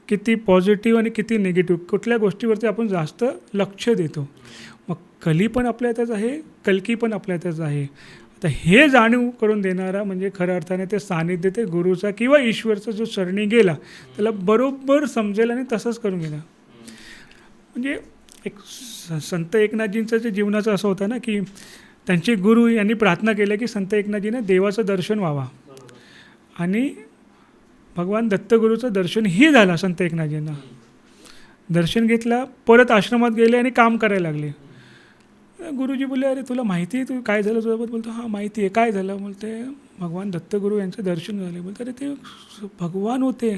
किती पॉझिटिव्ह आणि किती निगेटिव्ह, कुठल्या गोष्टीवरती आपण जास्त लक्ष देतो. मग कली पण आपल्यातच आहे, कल्की पण आपल्यातच आहे. आता हे जाणीव करून देणारा म्हणजे खऱ्या अर्थाने ते सानिध्य, ते गुरुचा किंवा ईश्वरचा जो चरणी गेला त्याला बरोबर समजेल आणि तसंच करून गेला. म्हणजे एक संत एकनाथजींचं जे जीवनाचं असं होतं ना की त्यांचे गुरु यांनी प्रार्थना केल्या की संत एकनाथजीने देवाचं दर्शन व्हावा आणि भगवान दत्तगुरूचं दर्शनही झालं. संत एकनाथजींना दर्शन घेतला, परत आश्रमात गेले आणि काम करायला लागले. गुरुजी बोलले अरे तुला माहिती आहे तू काय झालं तुझ्याबद्दल? बोलतो हां माहिती आहे. काय झालं? बोलते भगवान दत्तगुरू यांचं दर्शन झाले. बोलते अरे ते भगवान होते.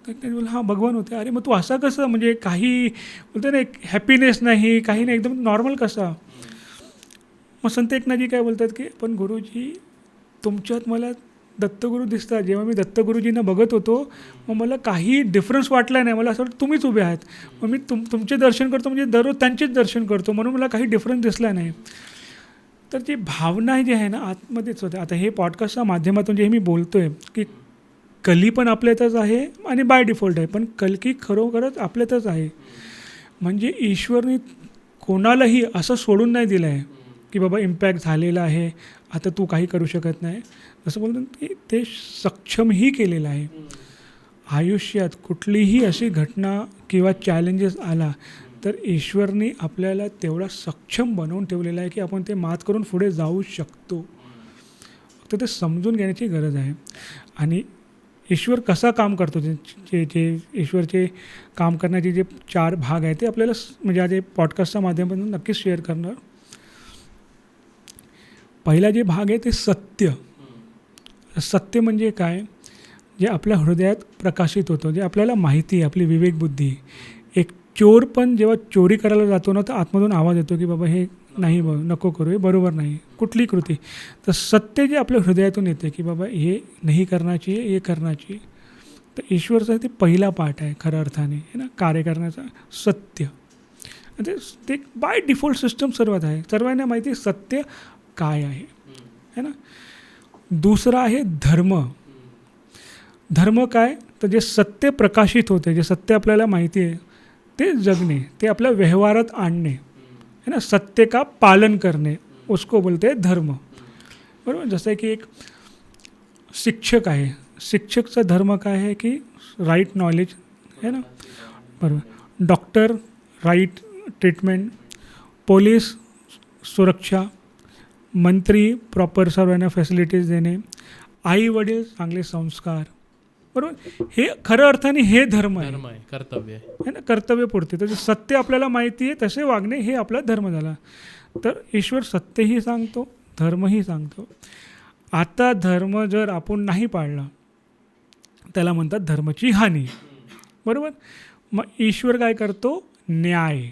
तर बोल हां भगवान होते. अरे मग तू असा कसं, म्हणजे काही बोलते ना एक हॅपीनेस नाही, काही नाही, एकदम नॉर्मल कसा? मग संत एकनाथजी काय बोलतात की पण गुरुजी तुमच्यात मला दत्तगुरू दिसतात. जेव्हा मी दत्तगुरूजींना बघत होतो मग मला काही डिफरन्स वाटला नाही. मला असं वाटतं तुम्हीच उभे आहात. मग मी तुमचे दर्शन करतो म्हणजे दररोज त्यांचेच दर्शन करतो, म्हणून मला काही डिफरन्स दिसला नाही. तर ती भावना जी आहे ना आतमध्येच होते. आता हे पॉडकास्टच्या माध्यमातून जे मी बोलतो आहे की कली पण आपल्यातच आहे आणि बाय डिफॉल्ट आहे, पण कल्की खरोखरच आपल्यातच आहे. म्हणजे ईश्वरने कोणालाही असं सोडून नाही दिलं आहे की बाबा इम्पॅक्ट झालेला आहे आता तू काही करू शकत नाही. असं बोलतो की ते सक्षमही केलेलं आहे. आयुष्यात कुठलीही अशी घटना किंवा चॅलेंजेस आला तर ईश्वरने आपल्याला तेवढा सक्षम बनवून ठेवलेला आहे की आपण ते मात करून पुढे जाऊ शकतो. फक्त ते समजून घेण्याची गरज आहे. आणि ईश्वर कसा काम करतो, जे ईश्वरचे काम करण्याचे जे 4 भाग आहेत ते आपल्याला म्हणजे आज पॉडकास्टच्या माध्यमातून नक्कीच शेअर करणार. पहिला जे भाग आहे ते सत्य. सत्य म्हणजे काय? जे आपल्या हृदयात प्रकाशित होतं, जे आपल्याला माहिती आहे, आपली विवेकबुद्धी. एक चोर पण जेव्हा चोरी करायला जातो ना तर आतमधून आवाज येतो की बाबा हे नाही, नको करू, हे बरोबर नाही, कुठली कृती. तर सत्य जे आपल्या हृदयातून येते की बाबा हे नाही करण्याची, हे करण्याची. तर ईश्वरचा ते पहिला पाठ आहे खऱ्या अर्थाने, है ना, कार्य करण्याचा सत्य. म्हणजे ते बाय डिफॉल्ट सिस्टम सर्वात आहे. सर्वांना माहिती आहे सत्य काय आहे, है ना. दुसरा आहे धर्म. धर्म काय, तर जे सत्य प्रकाशित होते, जे सत्य आपल्याला माहिती आहे ते जगणे, ते आपल्या व्यवहारात आणणे, है ना. सत्य का पालन करणे, उसको बोलते हैं धर्म. बरोबर. जसं की एक शिक्षक आहे, शिक्षकचा धर्म काय आहे की राईट नॉलेज, है ना. बरोबर. डॉक्टर राईट ट्रीटमेंट, पोलीस सुरक्षा, मंत्री प्रॉपर सर्वांना फॅसिलिटीज देणे, आई वडील चांगले संस्कार. बरोबर. हे खऱ्या अर्थाने हे धर्म आहे, धर्म आहे, कर्तव्य आहे. है ना. कर्तव्यपूर्ती. तर जे सत्य आपल्याला माहिती आहे तसे वागणे हे आपला धर्म झाला. तर ईश्वर सत्यही सांगतो, धर्मही सांगतो. आता धर्म जर आपण नाही पाळला त्याला म्हणतात धर्माची हानी. बरोबर. मग ईश्वर काय करतो, न्याय.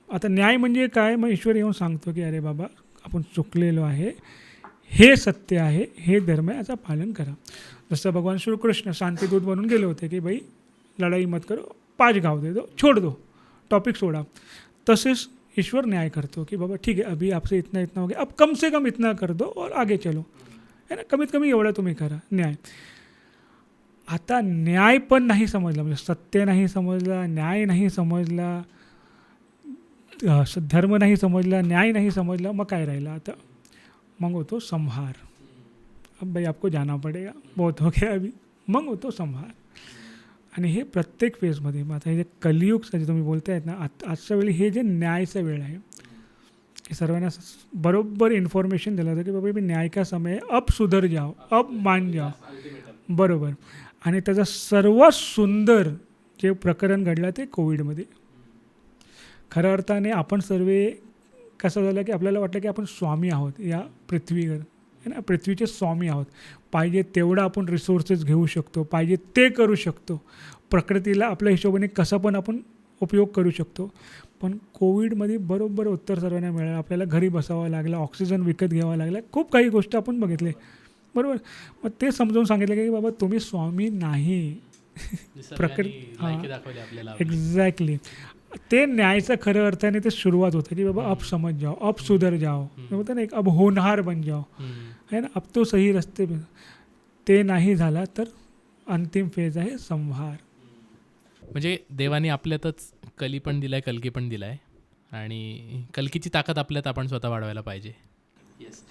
आता न्याय म्हणजे काय, मग ईश्वर येऊन सांगतो की अरे बाबा आपण चुकलेलो आहे, हे सत्य आहे, हे धर्म आहे, याचं पालन करा. जसं भगवान श्रीकृष्ण शांतिदूत बनून गेले होते की भाई लढाई मत करो, 5 गाव दे दो, छोड़ दो, टॉपिक सोडा. तसेच ईश्वर न्याय करतो की बाबा ठीक आहे, अभी आपसे इतना हो गया, अब कम से कम इतना कर दो और आगे चलो, है ना. कमीत कमी एवढं तुम्ही करा न्याय. आता न्याय पण नाही समजला, म्हणजे सत्य नाही समजला, न्याय नाही समजला, धर्म नाही समजला, न्याय नाही समजला, मग काय राहिलं आता, मग होतो संहार. अब भाई आपको जाना पडेगा, बहुत हो गया अभी, मग होतो संहार. आणि हे प्रत्येक फेजमध्ये. मग आता हे जे कलियुगचं जे तुम्ही बोलताय आहेत ना, आजच्या वेळी हे जे न्यायचा वेळ आहे, हे सर्वांना बरोबर इन्फॉर्मेशन दिलं होतं की बाबा मी न्याय का समय है, अब सुधर जाओ, अब मान जाओ. बरोबर. आणि त्याचा सर्वात सुंदर जे प्रकरण घडलं ते कोविडमध्ये. खऱ्या अर्थाने आपण सर्व कसं झालं की आपल्याला वाटलं की आपण स्वामी आहोत या पृथ्वीवर, है ना. पृथ्वीचे स्वामी आहोत. पाहिजे तेवढं आपण रिसोर्सेस घेऊ शकतो, पाहिजे ते करू शकतो, प्रकृतीला आपल्या हिशोबाने कसं पण आपण उपयोग करू शकतो. पण कोविडमध्ये बरोबर उत्तर सर्वांना मिळालं. आपल्याला घरी बसावं लागलं, ऑक्सिजन विकत घ्यावा लागला, खूप काही गोष्टी आपण बघितले. बरोबर. मग ते समजावून सांगितलं की बाबा तुम्ही स्वामी नाही, प्रकृती. हां, एक्झॅक्टली. ते न्यायचं खरं अर्थाने ते सुरुवात होतं की बाबा अब समझ जाओ, अब सुधर जाओ, बोलतं ना एक अब होनहार बन जाओ, है ना. अब तो सही रस्ते पे. ते नाही झाला तर अंतिम फेज आहे संहार. म्हणजे देवाने आपल्यातच कली पण दिलाय, कलकी पण दिलाय, आणि कलकीची ताकद आपल्यात आपण स्वतः वाढवायला पाहिजे. येस.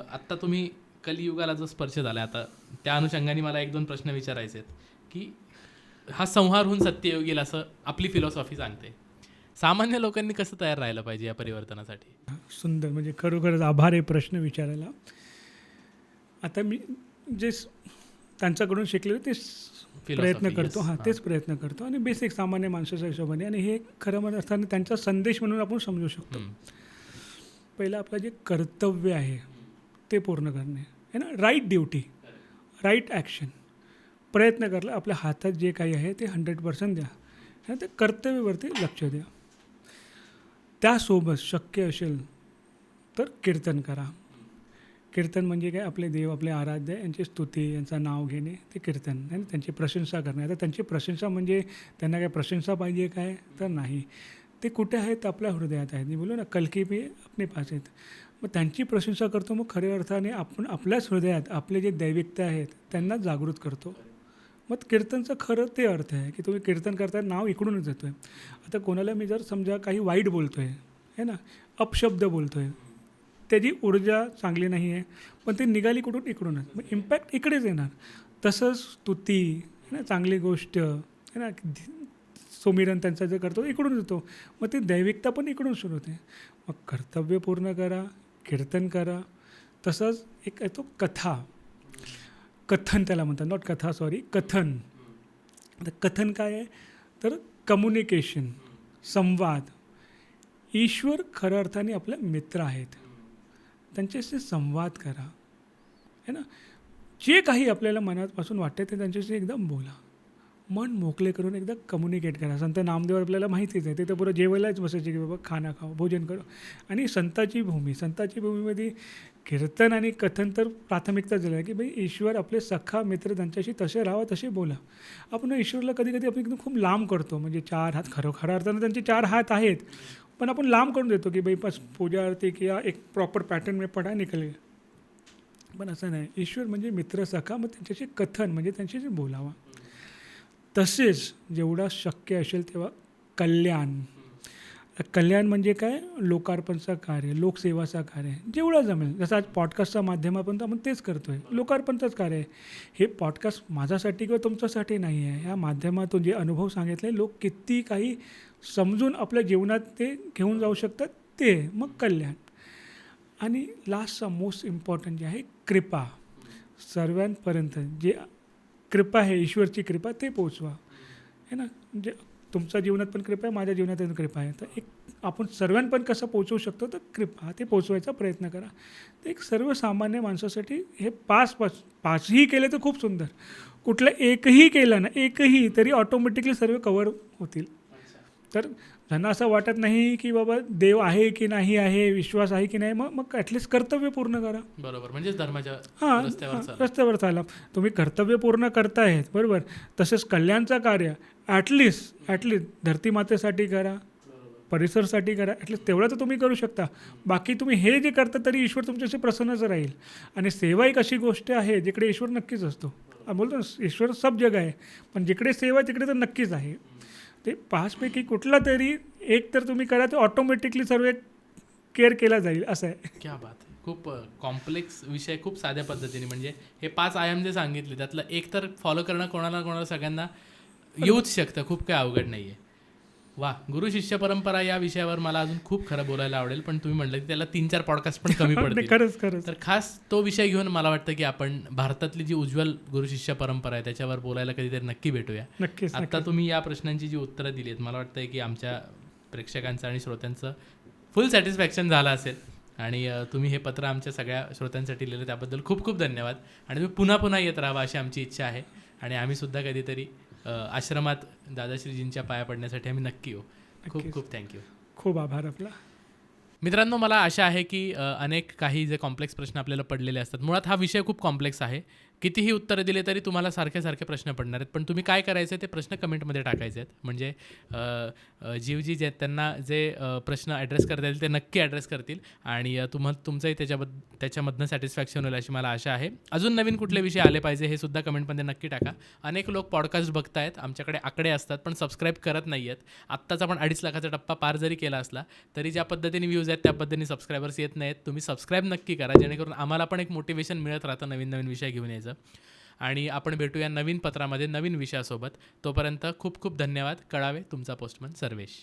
आत्ता तुम्ही कलियुगाला जो स्पर्श झाला, आता त्या अनुषंगाने मला 1-2 प्रश्न विचारायचे आहेत की हा संहार होऊन सत्य येईल असं आपली फिलॉसॉफी सांगते. सामान्य लोकांनी कसं तयार राहायला पाहिजे या परिवर्तनासाठी? सुंदर. म्हणजे खरोखरच आभार आहे प्रश्न विचारायला. आता मी जे त्यांच्याकडून शिकलेलं ते प्रयत्न करतो. हां, तेच प्रयत्न करतो आणि बेसिक सामान्य माणसाच्या हिशोबाने. आणि हे खरं अर्थाने त्यांचा संदेश म्हणून आपण समजू शकतो. पहिलं आपलं जे कर्तव्य आहे ते पूर्ण करणे, है ना. Right duty, right action. प्रयत्न करला, आपल्या हातात जे काही आहे ते 100% द्या, आणि ते कर्तव्यावरती लक्ष द्या. त्यासोबत शक्य असेल तर कीर्तन करा. कीर्तन म्हणजे काय, आपले देव, आपले आराध्य यांची स्तुती, यांचं नाव घेणे, ते कीर्तन. आणि त्यांची प्रशंसा करणे. आता त्यांची प्रशंसा म्हणजे त्यांना काय प्रशंसा पाहिजे काय, तर नाही. ते कुठे आहेत, आपल्या हृदयात आहेत. मी बोलू ना, कलकी पे अपने पास आहेत. मग त्यांची प्रशंसा करतो, मग खऱ्या अर्थाने आपण आपल्याच हृदयात आपले जे दैविकता आहेत त्यांना जागृत करतो. मग कीर्तनचं खरं ते अर्थ आहे की तुम्ही कीर्तन करताना नाव इकडूनच येतो आहे. आता कोणाला मी जर समजा काही वाईट बोलतो आहे ना, अपशब्द बोलतो आहे, त्याची ऊर्जा चांगली नाही आहे, पण ती निघाली कुठून, इकडूनच. मग इम्पॅक्ट इकडेच येणार. तसंच स्तुती, है ना, चांगली गोष्ट, है ना, सुमिरन त्यांचा जे करतो इकडून येतो. मग ती दैविकता पण इकडून सुरू होते. मग कर्तव्य पूर्ण करा, कीर्तन करा. तसंच एक येतो कथा, कथन त्याला म्हणतात, नॉट कथा, सॉरी, कथन. तर कथन काय आहे, तर कम्युनिकेशन, संवाद. ईश्वर खऱ्या अर्थाने आपले मित्र आहेत, त्यांच्याशी संवाद करा, है ना. जे काही आपल्याला मनापासून वाटते ते त्यांच्याशी एकदम बोला. मन मोकळे करून एकदा कम्युनिकेट करा. संत नामदेव आपल्याला माहितीच आहे, ते तर पुरं जेवायलाच बसायचे की बाबा खाना खाओ, भोजन करो. आणि संताची भूमीमध्ये कीर्तन आणि कथन तर प्राथमिकता दिली आहे की भाई ईश्वर आपले सखा मित्र त्यांच्याशी तसे राहावं, तसे बोला. आपण ईश्वरला कधी आपण एकदम खूप लांब करतो, म्हणजे 4 हात, खऱ्या अर्थानं त्यांचे 4 हात आहेत, पण आपण लांब करून देतो की भाई बस पूजा आरती किंवा एक प्रॉपर पॅटर्न में पडा निकले. पण असं नाही. ईश्वर म्हणजे मित्र सखा, मग त्यांच्याशी कथन म्हणजे त्यांच्याशी बोलावा. तसेच जेवढा शक्य असेल तेव्हा कल्याण म्हणजे काय, लोकार्पणचं कार्य, लोकसेवाचं कार्य जेवढं जमेल. जसं आज पॉडकास्टच्या माध्यमातून आपण तेच करतो आहे, लोकार्पणचंच कार्य आहे. हे पॉडकास्ट माझ्यासाठी किंवा तुमच्यासाठी नाही आहे. ह्या माध्यमातून जे अनुभव सांगितले लोक किती काही समजून आपल्या जीवनात ते घेऊन जाऊ शकतात, ते मग कल्याण. आणि लास्टचा मोस्ट इम्पॉर्टंट जे आहे कृपा, सर्वांपर्यंत जे कृपा आहे, ईश्वरची कृपा ते पोचवा है ना. म्हणजे तुमच्या जीवनात पण कृपा आहे, माझ्या जीवनात पण कृपा आहे, तर एक आपण सर्वांपर्यंत कसं पोचवू शकतो, तर कृपा ते पोचवायचा प्रयत्न करा. तर एक सर्वसामान्य माणसासाठी हे पाचही केले तर खूप सुंदर. कुठलं एकही केलं ना, एकही तरी ऑटोमॅटिकली सर्व कवर होतील. तर ज्यांना असं वाटत नाही की बाबा देव आहे की नाही आहे, विश्वास आहे की नाही, मग ॲटलिस्ट कर्तव्य पूर्ण करा. बरोबर, म्हणजेच धर्माच्या रस्त्यावर चाला. तुम्ही कर्तव्य पूर्ण करतायत, बरोबर. तसेच कल्याणचं कार्य ॲटलिस्ट धरती मातेसाठी करा, परिसरसाठी करा, ॲटलिस्ट तेवढं तर तुम्ही करू शकता. बाकी तुम्ही हे जे करता तरी ईश्वर तुमच्याशी प्रसन्नच राहील. आणि सेवा एक अशी गोष्ट आहे जिकडे ईश्वर नक्कीच असतो. बोलतो ना, ईश्वर सब जग आहे, पण जिकडे सेवा तिकडे तर नक्कीच आहे. ते 5पैकी कुठला तरी एक तर तुम्ही करा, तर ऑटोमॅटिकली सर्व केअर केला जाईल, असं आहे. क्या बात आहे. खूप कॉम्प्लेक्स विषय खूप साध्या पद्धतीने, म्हणजे हे 5 आयाम जे सांगितले त्यातलं एक तर फॉलो करणं कोणाला सगळ्यांना येऊच शकतं, खूप काही अवघड नाही आहे. वा, गुरु शिष्य परंपरा या विषयावर मला अजून खूप खरं बोलायला आवडेल, पण तुम्ही म्हटलं की त्याला 3-4 पॉडकास्ट पण कमी पडतील. खरंच. तर खास तो विषय घेऊन मला वाटतं की आपण भारतातली जी उज्ज्वल गुरु शिष्य परंपरा आहे त्याच्यावर बोलायला कधीतरी नक्की भेटूया. नक्कीच. आता तुम्ही या प्रश्नांची जी उत्तरं दिली आहेत, मला वाटतं की आमच्या प्रेक्षकांचं आणि श्रोत्यांचं फुल सॅटिस्फॅक्शन झालं असेल. आणि तुम्ही हे पत्र आमच्या सगळ्या श्रोत्यांसाठी लिहिलं त्याबद्दल खूप खूप धन्यवाद. आणि तुम्ही पुन्हा येत राहावं अशी आमची इच्छा आहे. आणि आम्हीसुद्धा कधीतरी आश्रमात दादाश्रीजींच्या पाया पडण्यासाठी आम्ही नक्की येऊ. खूप खूप थँक्यू. खूप आभार आपला. मित्रांनो, मला आशा आहे की अनेक काही जे कॉम्प्लेक्स प्रश्न आपल्याला पडलेले असतात, मुळात हा विषय खूप कॉम्प्लेक्स आहे. कितीही उत्तरं दिले तरी तुम्हाला सारखे प्रश्न पडणार आहेत, पण तुम्ही काय करायचं आहे ते प्रश्न कमेंटमध्ये टाकायचे आहेत. म्हणजे जीवजी जे त्यांना जे प्रश्न ॲड्रेस करता येईल ते नक्की ॲड्रेस करतील आणि तुमचंही त्याच्यामधनं सॅटिस्फॅक्शन होईल अशी मला आशा आहे. अजून नवीन कुठले विषय आले पाहिजे हे सुद्धा कमेंटमध्ये नक्की टाका. अनेक लोक पॉडकास्ट बघतायत, आमच्याकडे आकडे असतात पण सबस्क्राईब करत नाही आहेत. आत्ताच आपण 2.5 लाखाचा टप्पा पार जरी केला असला तरी ज्या पद्धतीने व्ह्यूज आहेत त्या पद्धतीने सबस्क्रायबर्स येत नाहीत. तुम्ही सबस्क्राईब नक्की करा, जेणेकरून आम्हाला पण एक मोटिवेशन मिळत राहतं नवीन विषय घेऊन यायचं. आणि आपण भेटूया नवीन पत्रामध्ये नवीन विषयासोबत. तोपर्यंत खूप खूप धन्यवाद. कळावे, तुमचा पोस्टमन सर्वेश.